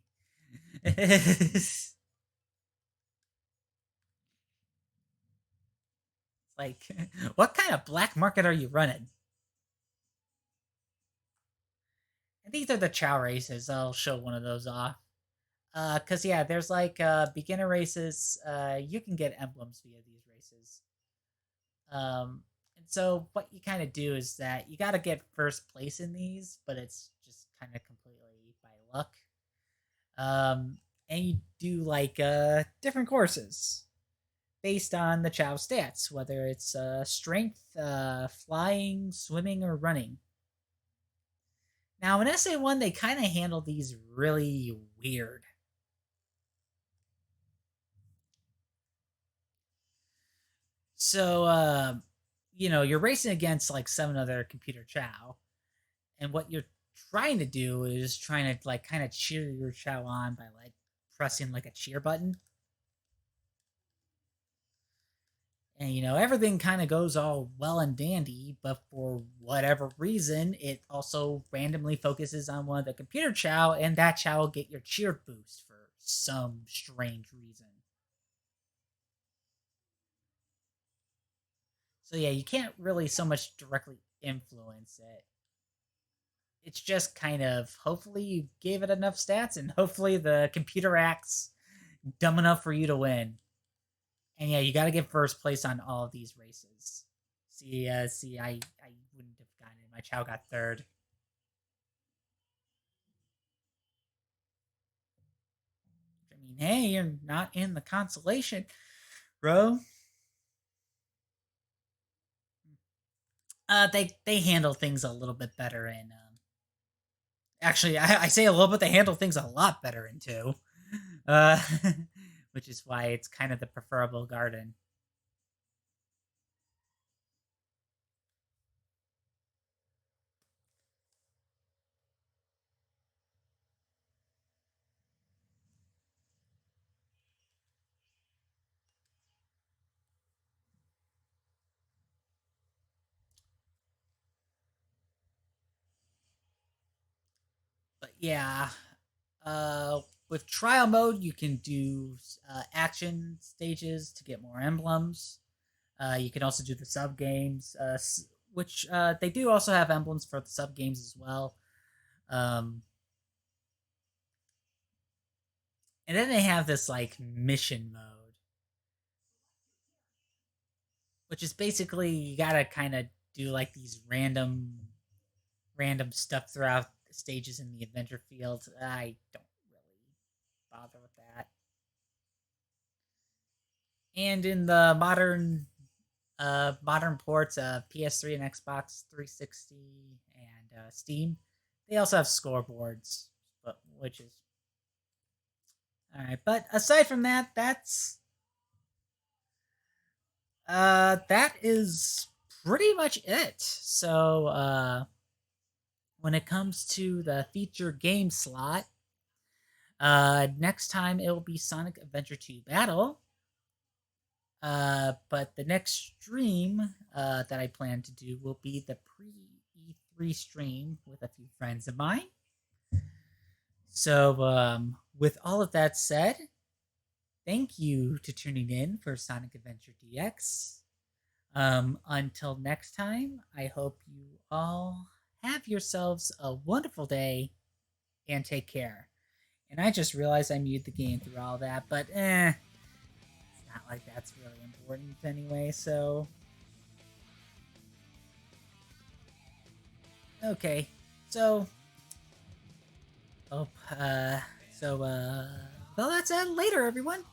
A: It's like, what kind of black market are you running? And these are the Chow races. I'll show one of those off. Cause yeah, there's like beginner races. You can get emblems via these races. And so what you kind of do is that you got to get first place in these, but it's just kind of completely by luck. And you do like different courses based on the Chow stats, whether it's strength, flying, swimming, or running. Now, in SA1, they kind of handle these really weird. So, you know, you're racing against like 7 other computer Chow, and what you're trying to do is trying to like kind of cheer your Chow on by like pressing like a cheer button. And you know, everything kind of goes all well and dandy, but for whatever reason, it also randomly focuses on one of the computer Chow, and that Chow will get your cheer boost for some strange reason. So yeah, you can't really so much directly influence it. it's just kind of, hopefully you gave it enough stats, and hopefully the computer acts dumb enough for you to win. And yeah, you got to get first place on all of these races. See, I wouldn't have gotten it. My Chow got third. I mean, hey, you're not in the consolation, bro. They handle things a little bit better in. Actually, I say a little bit. They handle things a lot better in 2, uh, which is why it's kind of the preferable garden. But yeah, with trial mode, you can do action stages to get more emblems. You can also do the sub games, which they do also have emblems for the sub games as well. And then they have this like mission mode, which is basically you gotta kind of do like these random stuff throughout stages in the adventure field. I don't really bother with that. And in the modern ports of PS3 and Xbox 360 and Steam, they also have scoreboards, but which is all right. But aside from that, that is pretty much it. So when it comes to the feature game slot, next time it will be Sonic Adventure 2 Battle. But the next stream that I plan to do will be the pre-E3 stream with a few friends of mine. So, with all of that said, thank you to tuning in for Sonic Adventure DX. Until next time, I hope you all have yourselves a wonderful day and take care. And I just realized I muted the game through all that, but it's not like that's really important anyway, so. Okay, so. Oh, well, that's it. Later, everyone.